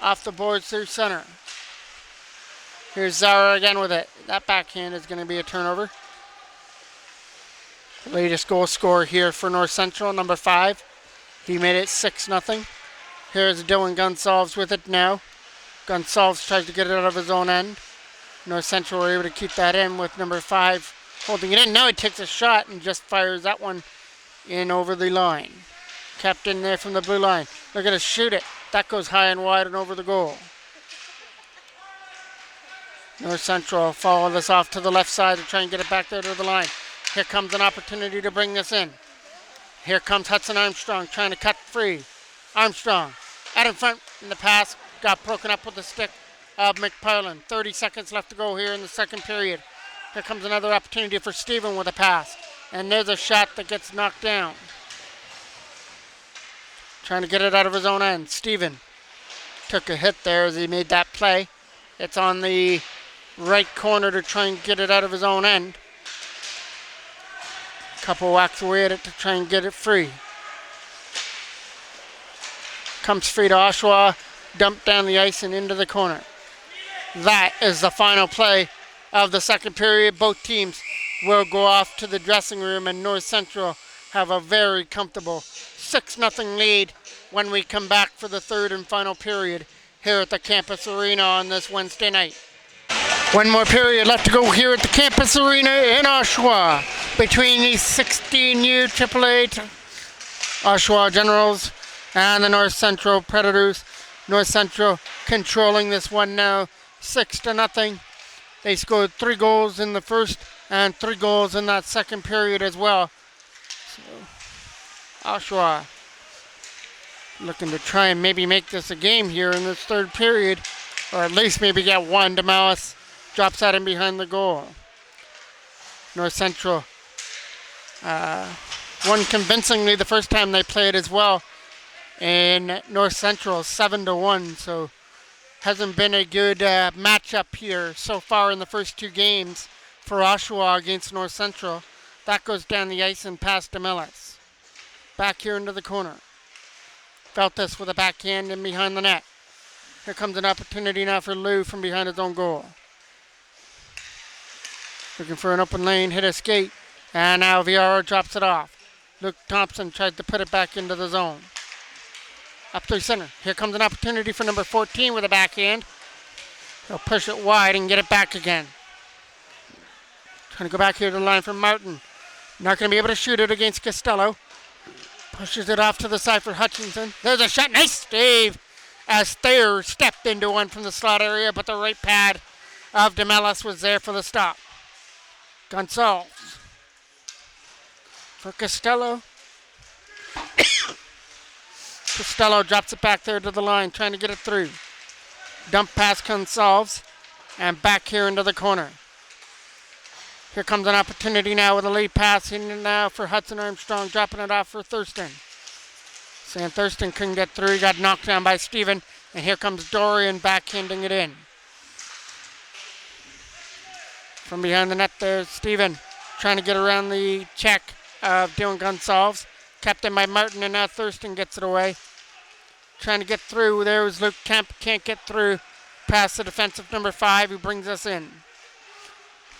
Off the boards through center. Here's Zara again with it. That backhand is going to be a turnover. Latest goal scorer here for North Central, number 5. He made it 6-0. Here's Dylan Gonsalves with it now. Gonsalves tries to get it out of his own end. North Central were able to keep that in with number 5 holding it in. Now he takes a shot and just fires that one in over the line. Kept in there from the blue line. They're going to shoot it. That goes high and wide and over the goal. North Central follow this off to the left side to try and get it back there to the line. Here comes an opportunity to bring this in. Here comes Hudson Armstrong trying to cut free. Armstrong out in front in the pass. Got broken up with the stick of McParland. 30 seconds left to go here in the second period. Here comes another opportunity for Stephen with a pass. And there's a shot that gets knocked down. Trying to get it out of his own end. Stephen took a hit there as he made that play. It's on the right corner to try and get it out of his own end. Couple whacks away at it to try and get it free. Comes free to Oshawa. Dumped down the ice and into the corner. That is the final play of the second period. Both teams will go off to the dressing room, and North Central have a very comfortable 6-0 lead when we come back for the third and final period here at the Campus Arena on this Wednesday night. One more period left to go here at the Campus Arena in Oshawa between the 16U AAA Oshawa Generals and the North Central Predators. North Central controlling this one now 6-0. They scored 3 goals in the first and 3 goals in that second period as well. So Oshawa looking to try and maybe make this a game here in this third period, or at least maybe get one. DeMellis drops that in behind the goal. North Central won convincingly the first time they played as well in North Central 7-1, so hasn't been a good matchup here so far in the first 2 games for Oshawa against North Central. That goes down the ice and past DeMellis. Back here into the corner. Felt this with a backhand in behind the net. Here comes an opportunity now for Lou from behind his own goal. Looking for an open lane, hit a skate, and now Viara drops it off. Luke Thompson tries to put it back into the zone. Up through center. Here comes an opportunity for number 14 with a backhand. He'll push it wide and get it back again. Trying to go back here to the line for Martin. Not going to be able to shoot it against Costello. Pushes it off to the side for Hutchinson. There's a shot. Nice save as Thayer stepped into one from the slot area, but the right pad of DeMellis was there for the stop. Gonsalves for Costello. Costello drops it back there to the line, trying to get it through. Dump pass Gonsalves, and back here into the corner. Here comes an opportunity now with a lead pass in now for Hudson Armstrong, dropping it off for Thurston. Sam Thurston couldn't get through, got knocked down by Stephen, and here comes Dorian backhanding it in. From behind the net there's Stephen, trying to get around the check of Dylan Gonsalves. Kept in by Martin, and now Thurston gets it away. Trying to get through. There was Luke Kemp. Can't get through past the defensive number 5 who brings us in.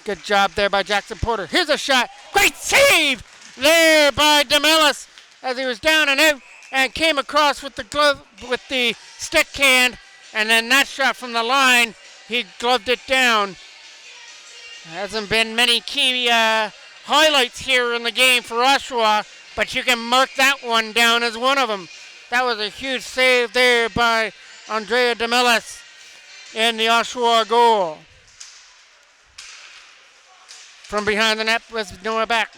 Good job there by Jackson Porter. Here's a shot. Great save there by DeMellis as he was down and out and came across with the glove, with the stick hand. And then that shot from the line, he gloved it down. There hasn't been many key highlights here in the game for Oshawa, but you can mark that one down as one of them. That was a huge save there by Andrea DeMellis in the Oshawa goal. From behind the net was Noah Beck,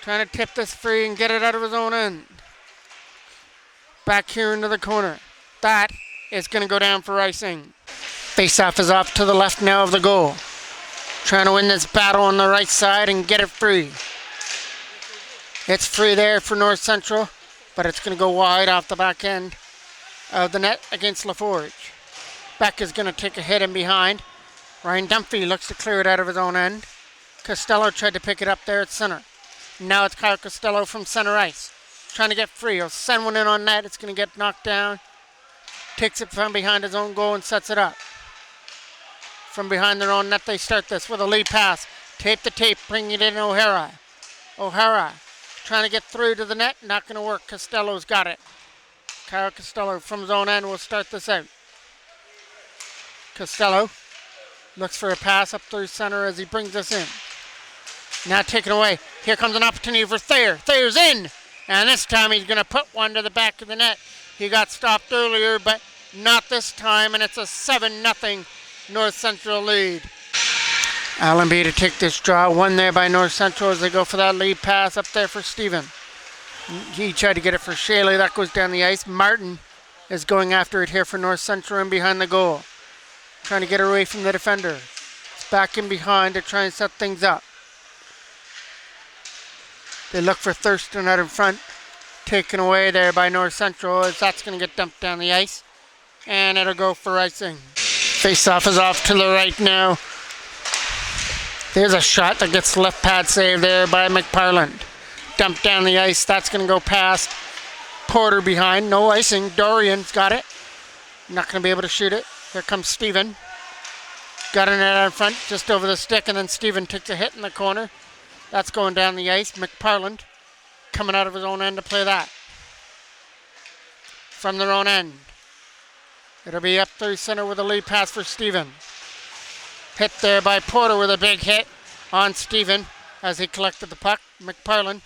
trying to tip this free and get it out of his own end. Back here into the corner. That is going to go down for icing. Face-off is off to the left now of the goal. Trying to win this battle on the right side and get it free. It's free there for North Central, but it's going to go wide off the back end of the net against LaForge. Beck is going to take a hit in behind. Ryan Dunphy looks to clear it out of his own end. Costello tried to pick it up there at center. Now it's Kyle Costello from center ice. Trying to get free. He'll send one in on net. It's going to get knocked down. Takes it from behind his own goal and sets it up. From behind their own net, they start this with a lead pass. Tape to tape, bringing it in O'Hara. O'Hara trying to get through to the net. Not going to work. Costello's got it. Kyle Costello from his own end will start this out. Costello looks for a pass up through center as he brings this in. Now taken away. Here comes an opportunity for Thayer. Thayer's in. And this time he's going to put one to the back of the net. He got stopped earlier, but not this time. And it's a 7-0 North Central lead. Allenby to take this draw. One there by North Central as they go for that lead pass up there for Stephen. He tried to get it for Shaley. That goes down the ice. Martin is going after it here for North Central and behind the goal. Trying to get away from the defender. It's back in behind to try and set things up. They look for Thurston out in front. Taken away there by North Central as that's going to get dumped down the ice. And it'll go for icing. Face-off is off to the right now. There's a shot that gets left pad save there by McParland. Dumped down the ice. That's going to go past Porter behind. No icing. Dorian's got it. Not going to be able to shoot it. Here comes Steven. Got it out in front just over the stick, and then Steven takes a hit in the corner. That's going down the ice. McParland coming out of his own end to play that. From their own end. It'll be up through center with a lead pass for Steven. Hit there by Porter with a big hit on Steven as he collected the puck. McParland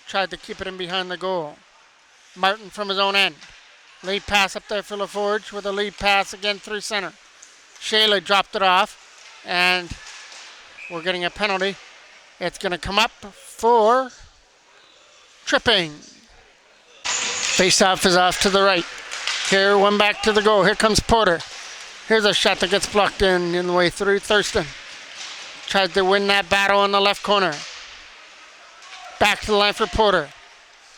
tried to keep it in behind the goal. Martin from his own end. Lead pass up there for LaForge with a lead pass again through center. Shaley dropped it off, and we're getting a penalty. It's going to come up for tripping. Face-off is off to the right. Here, one back to the goal. Here comes Porter. Here's a shot that gets blocked in the way through. Thurston tries to win that battle in the left corner. Back to the line for Porter.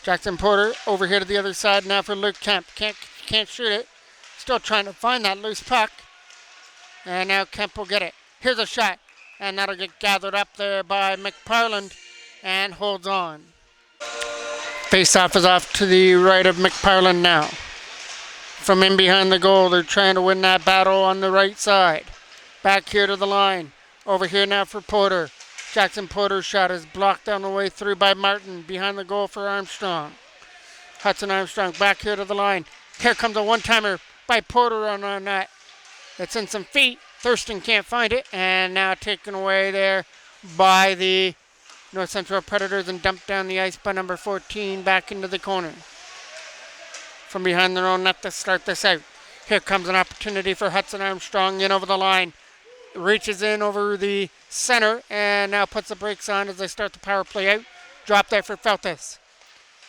Jackson Porter over here to the other side now for Luke Kemp. Can't shoot it. Still trying to find that loose puck. And now Kemp will get it. Here's a shot. And that'll get gathered up there by McParland and holds on. Face-off is off to the right of McParland now. From in behind the goal, they're trying to win that battle on the right side. Back here to the line. Over here now for Porter. Jackson Porter's shot is blocked down the way through by Martin. Behind the goal for Armstrong. Hudson Armstrong back here to the line. Here comes a one-timer by Porter on that. It's in some feet. Thurston can't find it. And now taken away there by the North Central Predators and dumped down the ice by number 14 back into the corner. From behind their own net to start this out. Here comes an opportunity for Hudson Armstrong in over the line. Reaches in over the center and now puts the brakes on as they start the power play out. Drop there for Feltus.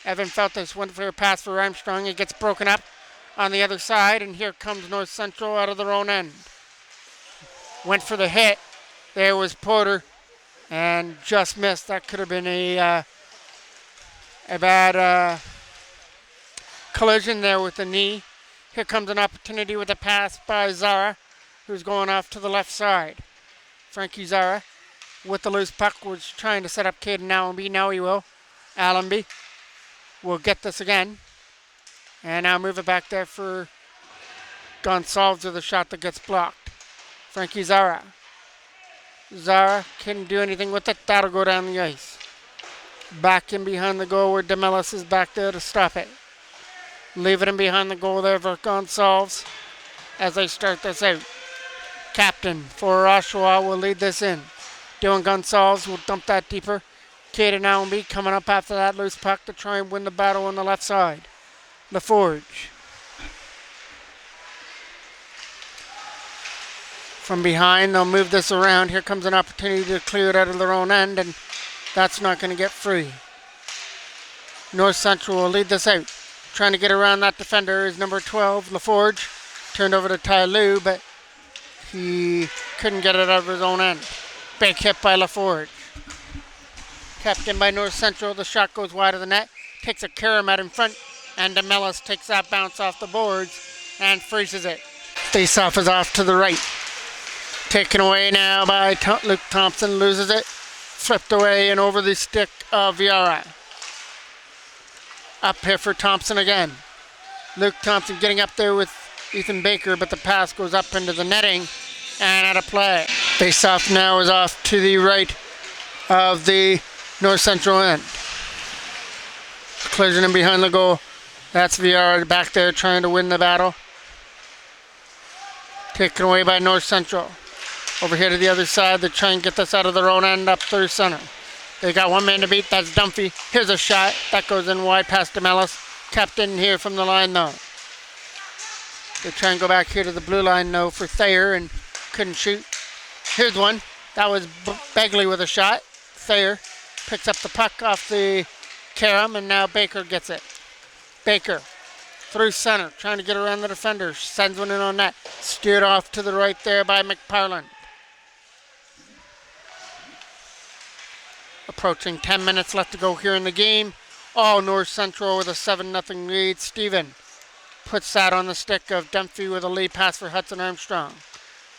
Evan Feltus went for a pass for Armstrong. It gets broken up on the other side, and here comes North Central out of their own end. Went for the hit. There was Porter and just missed. That could have been a bad collision there with the knee. Here comes an opportunity with a pass by Zara, who's going off to the left side. Frankie Zara with the loose puck was trying to set up Caden Allenby. Now he will. Allenby will get this again. And now move it back there for Gonsalves with a shot that gets blocked. Frankie Zara. Zara can't do anything with it. That'll go down the ice. Back in behind the goal where DeMellis is back there to stop it. Leave it in behind the goal there for Gonsalves as they start this out. Captain for Oshawa will lead this in. Dylan Gonsalves will dump that deeper. Caden Allenby coming up after that loose puck to try and win the battle on the left side. LaForge. From behind, they'll move this around. Here comes an opportunity to clear it out of their own end, and that's not going to get free. North Central will lead this out. Trying to get around that defender is number 12, LaForge. Turned over to Ty Lue, but he couldn't get it out of his own end. Big hit by LaForge. Kept in by North Central. The shot goes wide of the net. Takes a carom out in front, and DeMellis takes that bounce off the boards and freezes it. Face-off is off to the right. Taken away now by Luke Thompson. Loses it. Flipped away and over the stick of Viara. Up here for Thompson again. Luke Thompson getting up there with Ethan Baker, but the pass goes up into the netting and out of play. Face-off now is off to the right of the North Central end. Collision in behind the goal. That's Viara back there trying to win the battle. Taken away by North Central. Over here to the other side, they're trying to get this out of their own end up through center. They got one man to beat, that's Dunphy. Here's a shot, that goes in wide past DeMellis. Kept in here from the line though. They try and go back here to the blue line though for Thayer and couldn't shoot. Here's one, that was Begley with a shot. Thayer picks up the puck off the Karam, and now Baker gets it. Baker through center, trying to get around the defender. Sends one in on net. Steered off to the right there by McParland. Approaching 10 minutes left to go here in the game. Oh, North Central with a 7-0 lead. Stephen puts that on the stick of Dunphy with a lead pass for Hudson Armstrong.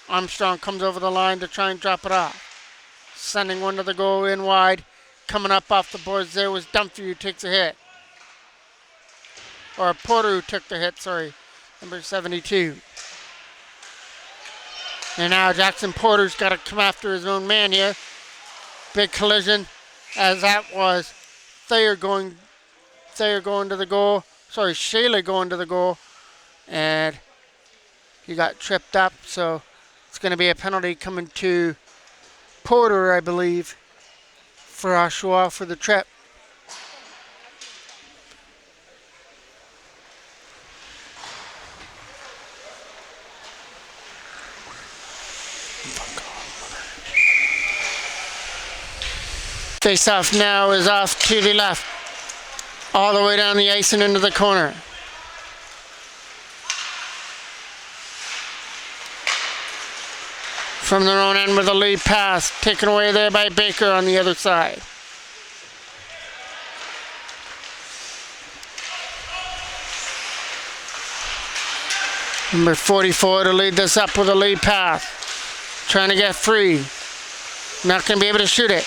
Armstrong comes over the line to try and drop it off. Sending one to the goal in wide. Coming up off the boards there was Dunphy who takes a hit. Or Porter who took the hit, sorry. Number 72. And now Jackson Porter's got to come after his own man here. Big collision as that was Thayer going to the goal. Sorry, Shayla going to the goal. And he got tripped up, so it's going to be a penalty coming to Porter, I believe, for Oshawa for the trip. Face-off now is off to the left. All the way down the ice and into the corner. From their own end with a lead pass. Taken away there by Baker on the other side. Number 44 to lead this up with a lead pass. Trying to get free. Not going to be able to shoot it.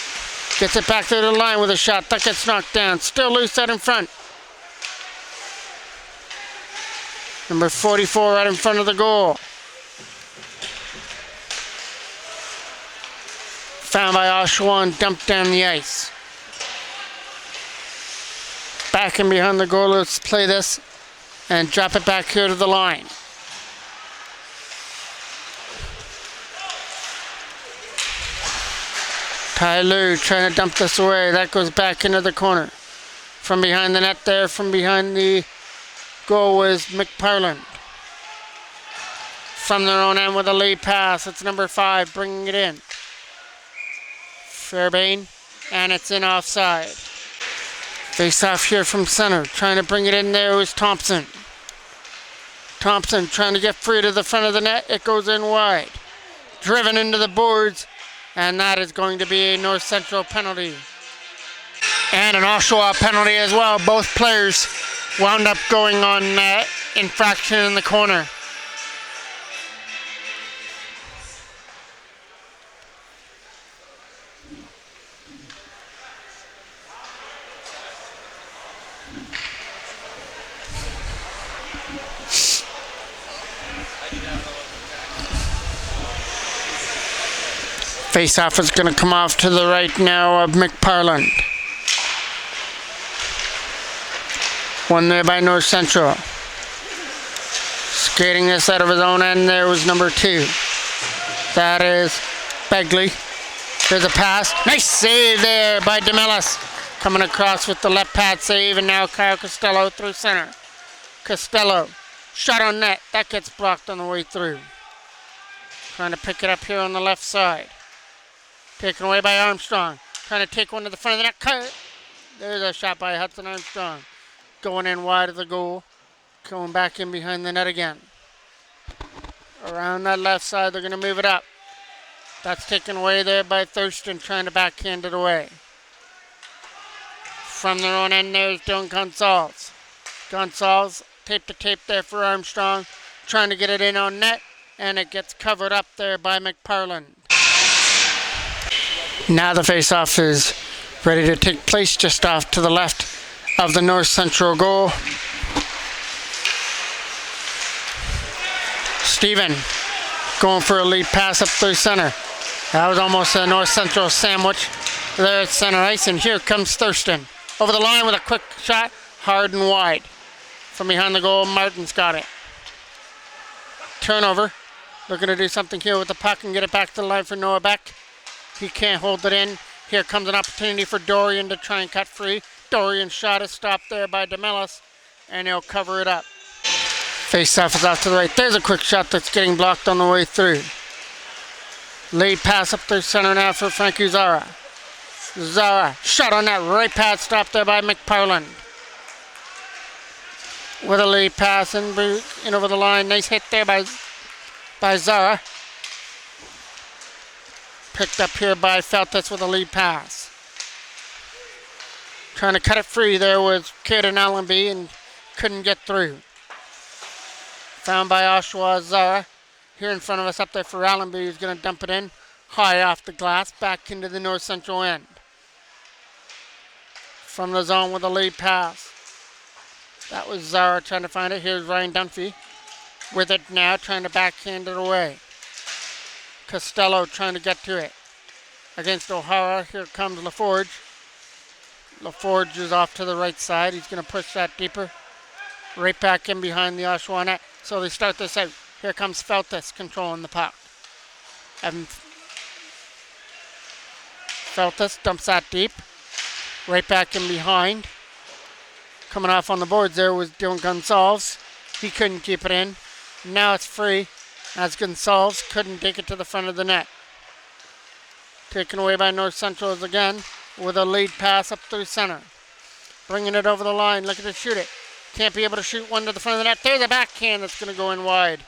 Gets it back to the line with a shot. That gets knocked down. Still loose out in front. Number 44 right in front of the goal. Found by Oshawa and dumped down the ice. Back in behind the goal. Let's play this and drop it back here to the line. Tyloo trying to dump this away. That goes back into the corner. From behind the net there, from behind the goal was McParland. From their own end with a lead pass. It's number 5 bringing it in. Fairbairn, and it's in offside. Face off here from center. Trying to bring it in there was Thompson. Thompson trying to get free to the front of the net. It goes in wide. Driven into the boards. And that is going to be a North Central penalty. And an Oshawa penalty as well. Both players wound up going on infraction in the corner. Face-off is going to come off to the right now of McParland. One there by North Central. Skating this out of his own end there was number 2. That is Begley. There's a pass. Nice save there by DeMellis. Coming across with the left pad save, and now Kyle Costello through center. Costello. Shot on net. That gets blocked on the way through. Trying to pick it up here on the left side. Taken away by Armstrong. Trying to take one to the front of the net. Cut. There's a shot by Hudson Armstrong. Going in wide of the goal. Going back in behind the net again. Around that left side, they're going to move it up. That's taken away there by Thurston, trying to backhand it away. From their own end, there's Dylan Gonsalves. Gonsalves, tape to tape there for Armstrong. Trying to get it in on net. And it gets covered up there by McParland. Now the face-off is ready to take place just off to the left of the North Central goal. Stephen going for a lead pass up through center. That was almost a North Central sandwich there at center ice. And here comes Thurston. Over the line with a quick shot, hard and wide. From behind the goal, Martin's got it. Turnover. Looking to do something here with the puck and get it back to the line for Noah Beck. He can't hold it in. Here comes an opportunity for Dorian to try and cut free. Dorian's shot is stopped there by DeMellis, and he'll cover it up. Face-off is off to the right. There's a quick shot that's getting blocked on the way through. Lead pass up through center now for Frankie Zara. Zara, shot on that right pad, stopped there by McParland. With a lead pass in over the line. Nice hit there by Zara. Picked up here by Feltus with a lead pass. Trying to cut it free there was Caden Allenby and couldn't get through. Found by Oshawa Zara. Here in front of us up there for Allenby, who's going to dump it in. High off the glass, back into the north central end. From the zone with a lead pass. That was Zara trying to find it. Here's Ryan Dunphy with it now, trying to backhand it away. Costello trying to get to it. Against O'Hara, here comes LaForge. LaForge is off to the right side. He's going to push that deeper. Right back in behind the Oshawa net. So they start this out. Here comes Feltus controlling the puck. Feltus dumps that deep. Right back in behind. Coming off on the boards there was Dylan Gonsalves. He couldn't keep it in. Now it's free as Gonsalves couldn't take it to the front of the net. Taken away by North Centrals again with a lead pass up through center. Bringing it over the line, looking to shoot it. Can't be able to shoot one to the front of the net. There's a backhand that's going to go in wide.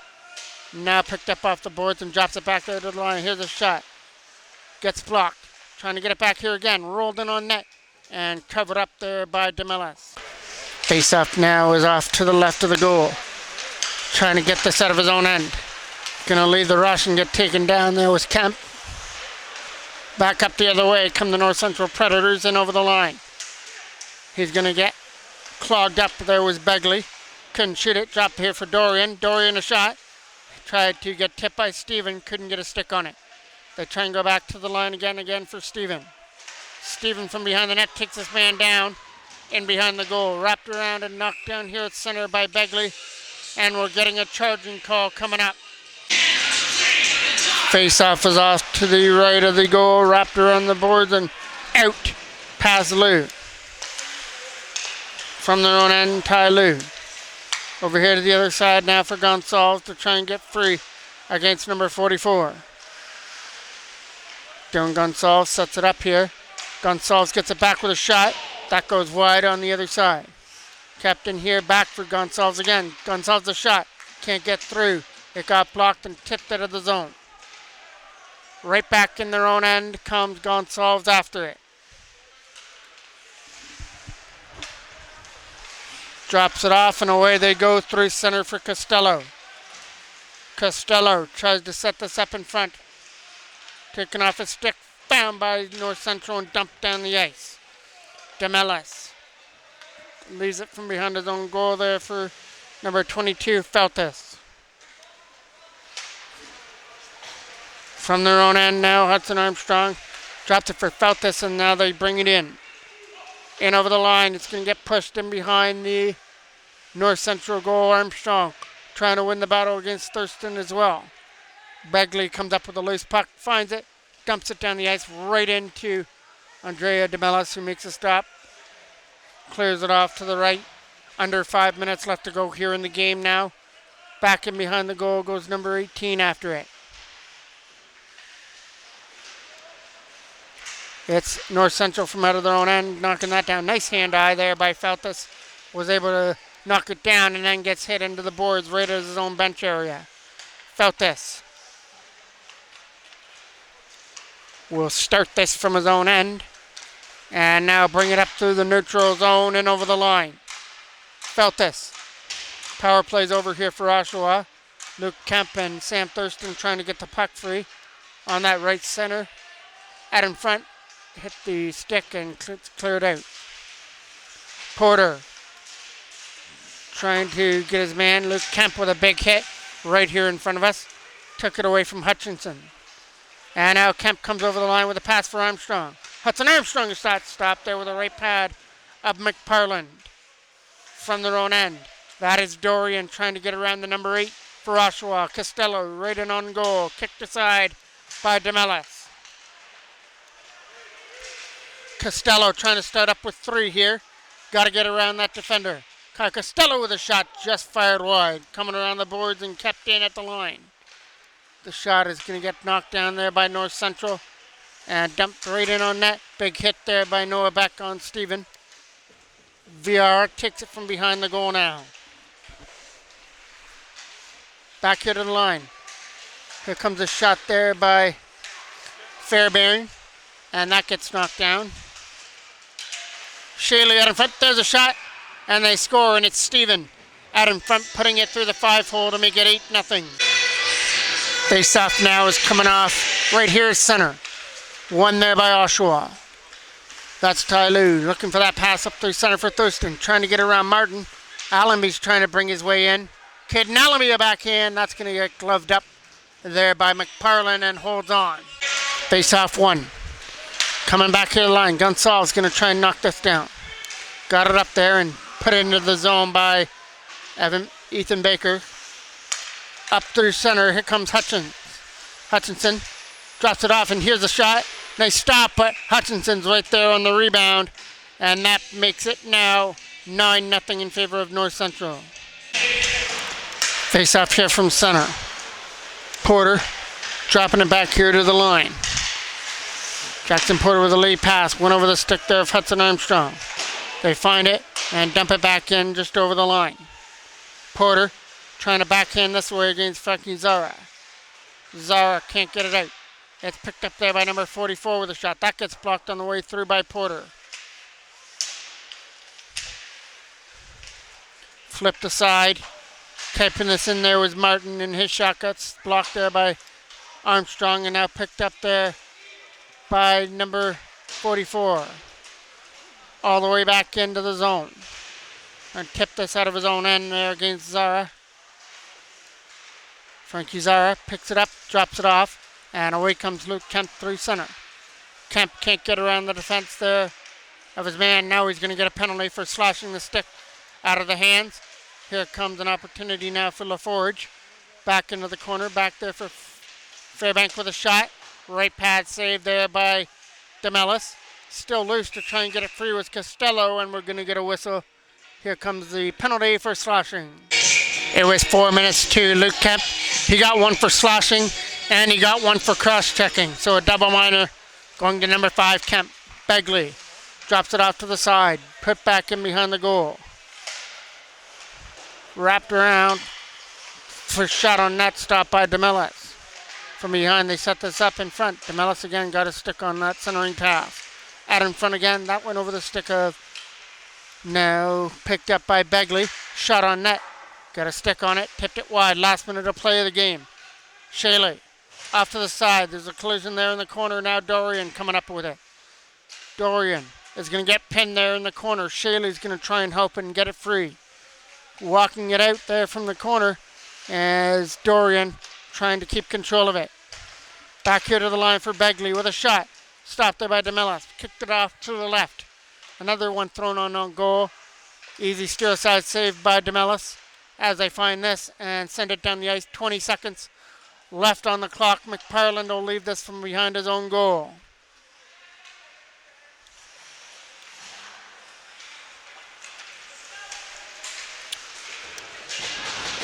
Now picked up off the boards and drops it back there to the line. Here's a shot. Gets blocked. Trying to get it back here again. Rolled in on net and covered up there by DeMellis. Face-off now is off to the left of the goal. Trying to get this out of his own end. Going to leave the rush and get taken down. There was Kemp. Back up the other way come the North Central Predators and over the line. He's going to get clogged up. There was Begley. Couldn't shoot it. Dropped here for Dorian. Dorian a shot. Tried to get tipped by Steven. Couldn't get a stick on it. They try and go back to the line again for Steven. Steven from behind the net takes this man down. In behind the goal. Wrapped around and knocked down here at center by Begley. And we're getting a charging call coming up. Face-off is off to the right of the goal. Wrapped around the boards and out past Lou. From their own end, Ty Lou. Over here to the other side now for Gonsalves to try and get free against number 44. Dylan Gonsalves sets it up here. Gonsalves gets it back with a shot. That goes wide on the other side. Kept in here, back for Gonsalves again. Gonsalves a shot. Can't get through. It got blocked and tipped out of the zone. Right back in their own end comes Gonsalves after it. Drops it off and away they go through center for Costello. Costello tries to set this up in front. Taken off his stick, found by North Central and dumped down the ice. DeMellis leaves it from behind his own goal there for number 22, Feltus. From their own end now, Hudson Armstrong drops it for Feltus and now they bring it in. In over the line, it's going to get pushed in behind the North Central goal. Armstrong trying to win the battle against Thurston as well. Begley comes up with a loose puck, finds it, dumps it down the ice right into Andrea DeMellis, who makes a stop. Clears it off to the right. Under 5 minutes left to go here in the game now. Back in behind the goal goes number 18 after it. It's North Central from out of their own end, knocking that down. Nice hand-eye there by Feltus. Was able to knock it down and then gets hit into the boards right at his own bench area. Feltus will start this from his own end. And now bring it up through the neutral zone and over the line. Feltus. Power plays over here for Oshawa. Luke Kemp and Sam Thurston trying to get the puck free on that right center. Out in front. Hit the stick and cleared out. Porter trying to get his man. Luke Kemp with a big hit right here in front of us. Took it away from Hutchinson. And now Kemp comes over the line with a pass for Armstrong. Hudson Armstrong is stopped there with a right pad of McParland from their own end. That is Dorian trying to get around the number 8 for Oshawa. Costello right in on goal. Kicked aside by DeMellis. Costello trying to start up with 3 here. Got to get around that defender. Costello with a shot just fired wide. Coming around the boards and kept in at the line. The shot is going to get knocked down there by North Central. And dumped right in on net. Big hit there by Noah Beck on Steven. VR takes it from behind the goal now. Back here to the line. Here comes a shot there by Fairbairn. And that gets knocked down. Shaley out in front. There's a shot. And they score, and it's Steven out in front, putting it through the 5-hole to make it 8-0. Face-off now is coming off right here center. One there by Oshawa. That's Tyloo looking for that pass up through center for Thurston. Trying to get around Martin. Allenby's trying to bring his way in. Kid Allenby a backhand. That's going to get gloved up there by McParlin and holds on. Face-off one. Coming back here to the line. Gonsalves going to try and knock this down. Got it up there and put it into the zone by Ethan Baker. Up through center. Here comes Hutchinson. Drops it off, and here's a shot. Nice stop, but Hutchinson's right there on the rebound. And that makes it now 9-0 in favor of North Central. Face off here from center. Porter dropping it back here to the line. Jackson Porter with a lead pass. Went over the stick there of Hudson Armstrong. They find it and dump it back in just over the line. Porter trying to backhand this way against Frankie Zara. Zara can't get it out. It's picked up there by number 44 with a shot. That gets blocked on the way through by Porter. Flipped aside. Keeping this in there was Martin, and his shot gets blocked there by Armstrong, and now picked up there by number 44. All the way back into the zone. And tip this out of his own end there against Zara. Frankie Zara picks it up, drops it off. And away comes Luke Kemp through center. Kemp can't get around the defense there of his man. Now he's going to get a penalty for slashing the stick out of the hands. Here comes an opportunity now for LaForge. Back into the corner. Back there for Fairbank with a shot. Right pad save there by DeMellis. Still loose to try and get it free with Costello. And we're going to get a whistle. Here comes the penalty for slashing. It was 4 minutes to Luke Kemp. He got one for slashing. And he got one for cross-checking. So a double minor going to number 5, Kemp. Begley drops it off to the side. Put back in behind the goal. Wrapped around for shot on net. Stop by DeMellis. From behind, they set this up in front. DeMellis again got a stick on that centering pass. Out in front again. That went over the stick of... Now picked up by Begley. Shot on net. Got a stick on it. Tipped it wide. Last minute of play of the game. Shaley. Off to the side. There's a collision there in the corner. Now Dorian coming up with it. Dorian is going to get pinned there in the corner. Shaley's going to try and help and get it free. Walking it out there from the corner as Dorian trying to keep control of it. Back here to the line for Begley with a shot. Stopped there by DeMellis. Kicked it off to the left. Another one thrown on goal. Easy steer side save by DeMellis as they find this and send it down the ice. 20 seconds left on the clock. McParland will leave this from behind his own goal.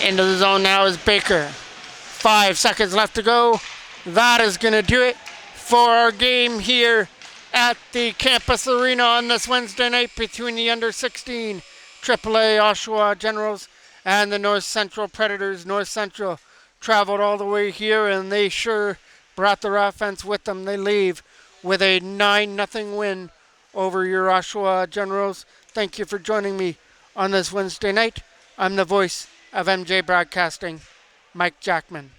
Into the zone now is Baker. 5 seconds left to go. That is going to do it for our game here at the campus arena on this Wednesday night between the under-16 AAA Oshawa Generals and the North Central Predators. North Central traveled all the way here, and they sure brought their offense with them. They leave with a 9-0 win over your Oshawa Generals. Thank you for joining me on this Wednesday night. I'm the voice of MJ Broadcasting, Mike Jackman.